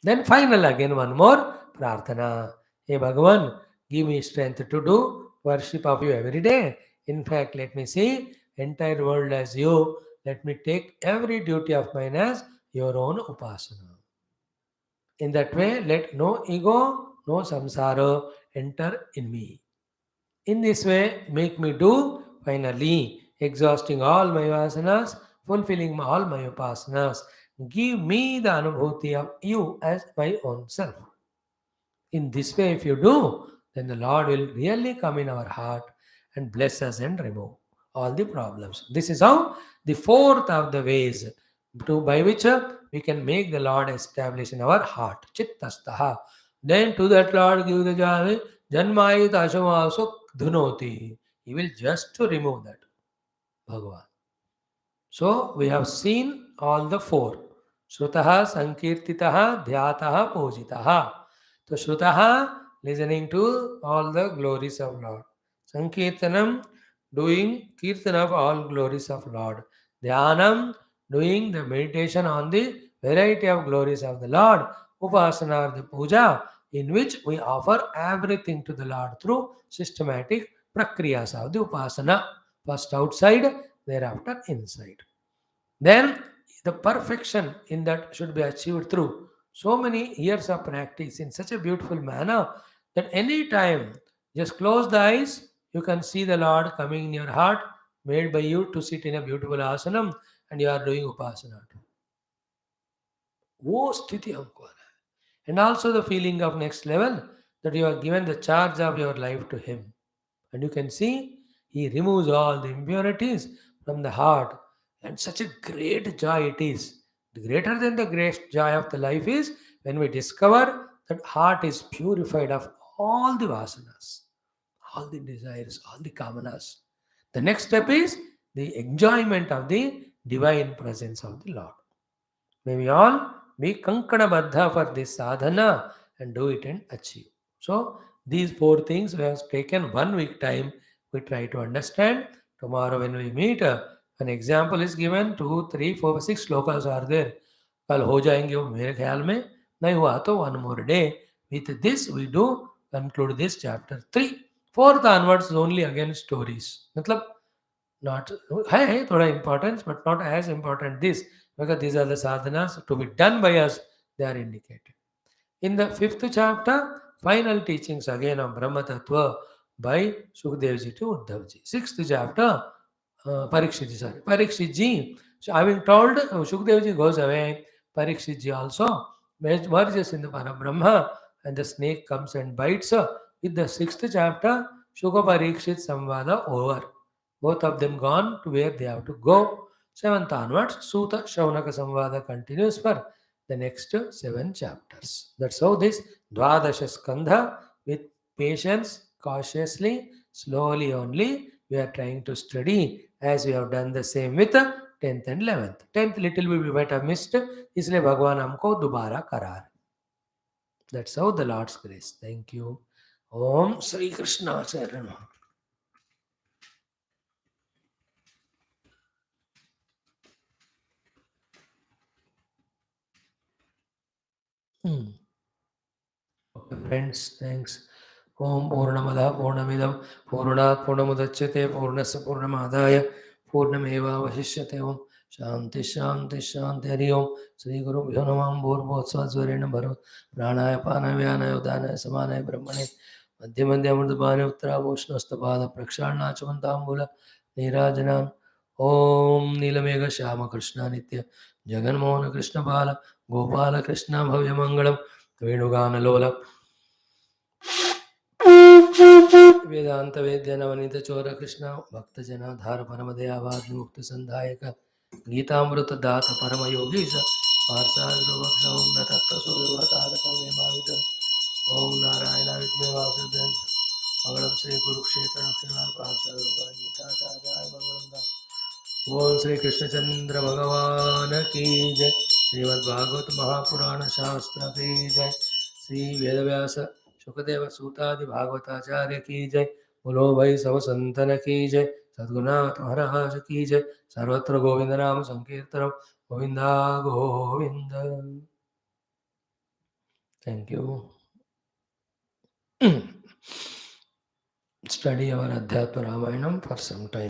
Speaker 1: Then final again one more prarthana. Hey Bhagavan, give me strength to do worship of you every day. In fact, let me see entire world as you. Let me take every duty of mine as your own upasana. In that way, let no ego, no samsara enter in me. In this way, make me do finally, exhausting all my vasanas, fulfilling all my upasanas. Give me the anubhuti of you as my own self. In this way, if you do, then the Lord will really come in our heart and bless us and remove all the problems. This is how the fourth of the ways by which we can make the Lord establish in our heart. Chittastaha. Then to that Lord give the jhave, janmayit ashamasu dhunoti. He will just to remove that. Bhagavan. So we have seen all the four. Shrutaha, Sankirtitaha, Dhyataha, Pujitaha. So Shrutaha, listening to all the glories of Lord. Sankirtanam, doing kirtan of all glories of Lord. Dhyanam, doing the meditation on the variety of glories of the Lord. Upasana or the puja, in which we offer everything to the Lord through systematic prakriyas of the upasana. First outside, thereafter inside. Then the perfection in that should be achieved through so many years of practice in such a beautiful manner that any time just close the eyes, you can see the Lord coming in your heart, made by you to sit in a beautiful asanam, and you are doing upasana. वो स्थिति हमको आना है. And also the feeling of next level that you are given the charge of your life to Him. And you can see He removes all the impurities from the heart. And such a great joy it is. Greater than the great joy of the life is when we discover that heart is purified of all the vasanas, all the desires, all the kamanas. The next step is the enjoyment of the divine presence of the Lord. May we all be Kankana for this sadhana and do it and achieve. So, these four things we have taken 1 week time. We try to understand. Tomorrow, when we meet, an example is given 2, 3, 4, 6 shlokas are there. कल हो जाएंगे वो मेरे ख्याल में नहीं हुआ तो one more day. With this, we do conclude this chapter 3. Fourth onwards only again stories. मतलब not है थोड़ा importance but not as important this because these are the sadhanas to be done by us, they are indicated. In the fifth chapter, final teachings again of Brahma Tattva by SHUKADEVJI to UDDHAVA. Sixth chapter, Parikshitji. So having told SHUKADEVJI goes away, Parikshitji also merges in the Parabrahma and the snake comes and bites. With the sixth chapter, Shuka Parikshit Samvada over. Both of them gone to where they have to go. Seventh onwards, Suta Shaunaka Samvada continues for the next 7 chapters. That's how this Dvadasha Skandha with patience, cautiously, slowly only we are trying to study as we have done the same with 10th and 11th. 10th little bit we might have missed, इसलिए भगवान हमको दोबारा करा. That's how the Lord's grace. Thank you. Om Sri Krishna Saranam. Friends, thanks. Om Purnamada Purnamidam Purnat Purnamudachyate Purnasya Purnamadaya Purnameva Vashishyate Om Shanti Shanti Shanti Hari Om Sri Guru Bhyanamam Bhurvotsatsvarena Bharo Pranaya Panaya Vyanaya Udanaya Samanaya Brahmane Madhya Madhya Murdabhani Uttara Voshnastapada Praksharna Chamantambula Nirajanan Om Nilamega Shama Krishna Nitya Jaganmohana Krishna Bala Gopala Krishna Bhavya Mangalam Venugana Lola वेदांत वेद्य नवनीत चोर कृष्ण भक्त जना धार परम दयावाद मुक्त संधायक गीतामृत दात परम योगीश ओम नारायण विष्णु वासुदेव मंगलम श्री कुरुक्षेत्र मंगलम ओम श्री कृष्णचंद्र भगवान की जय श्रीमद्भागवत महापुराण शास्त्र की जय श्री वेदव्यास शुकदेव सूतादि भागवताचार्य की जय बोलो भाई सब संतन की जय सद्गुरुनाथ महाराज की जय सर्वत्र गोविंद नाम संकीर्तनम Govinda Govind thank you study our Adhyatma Ramayanam for some time.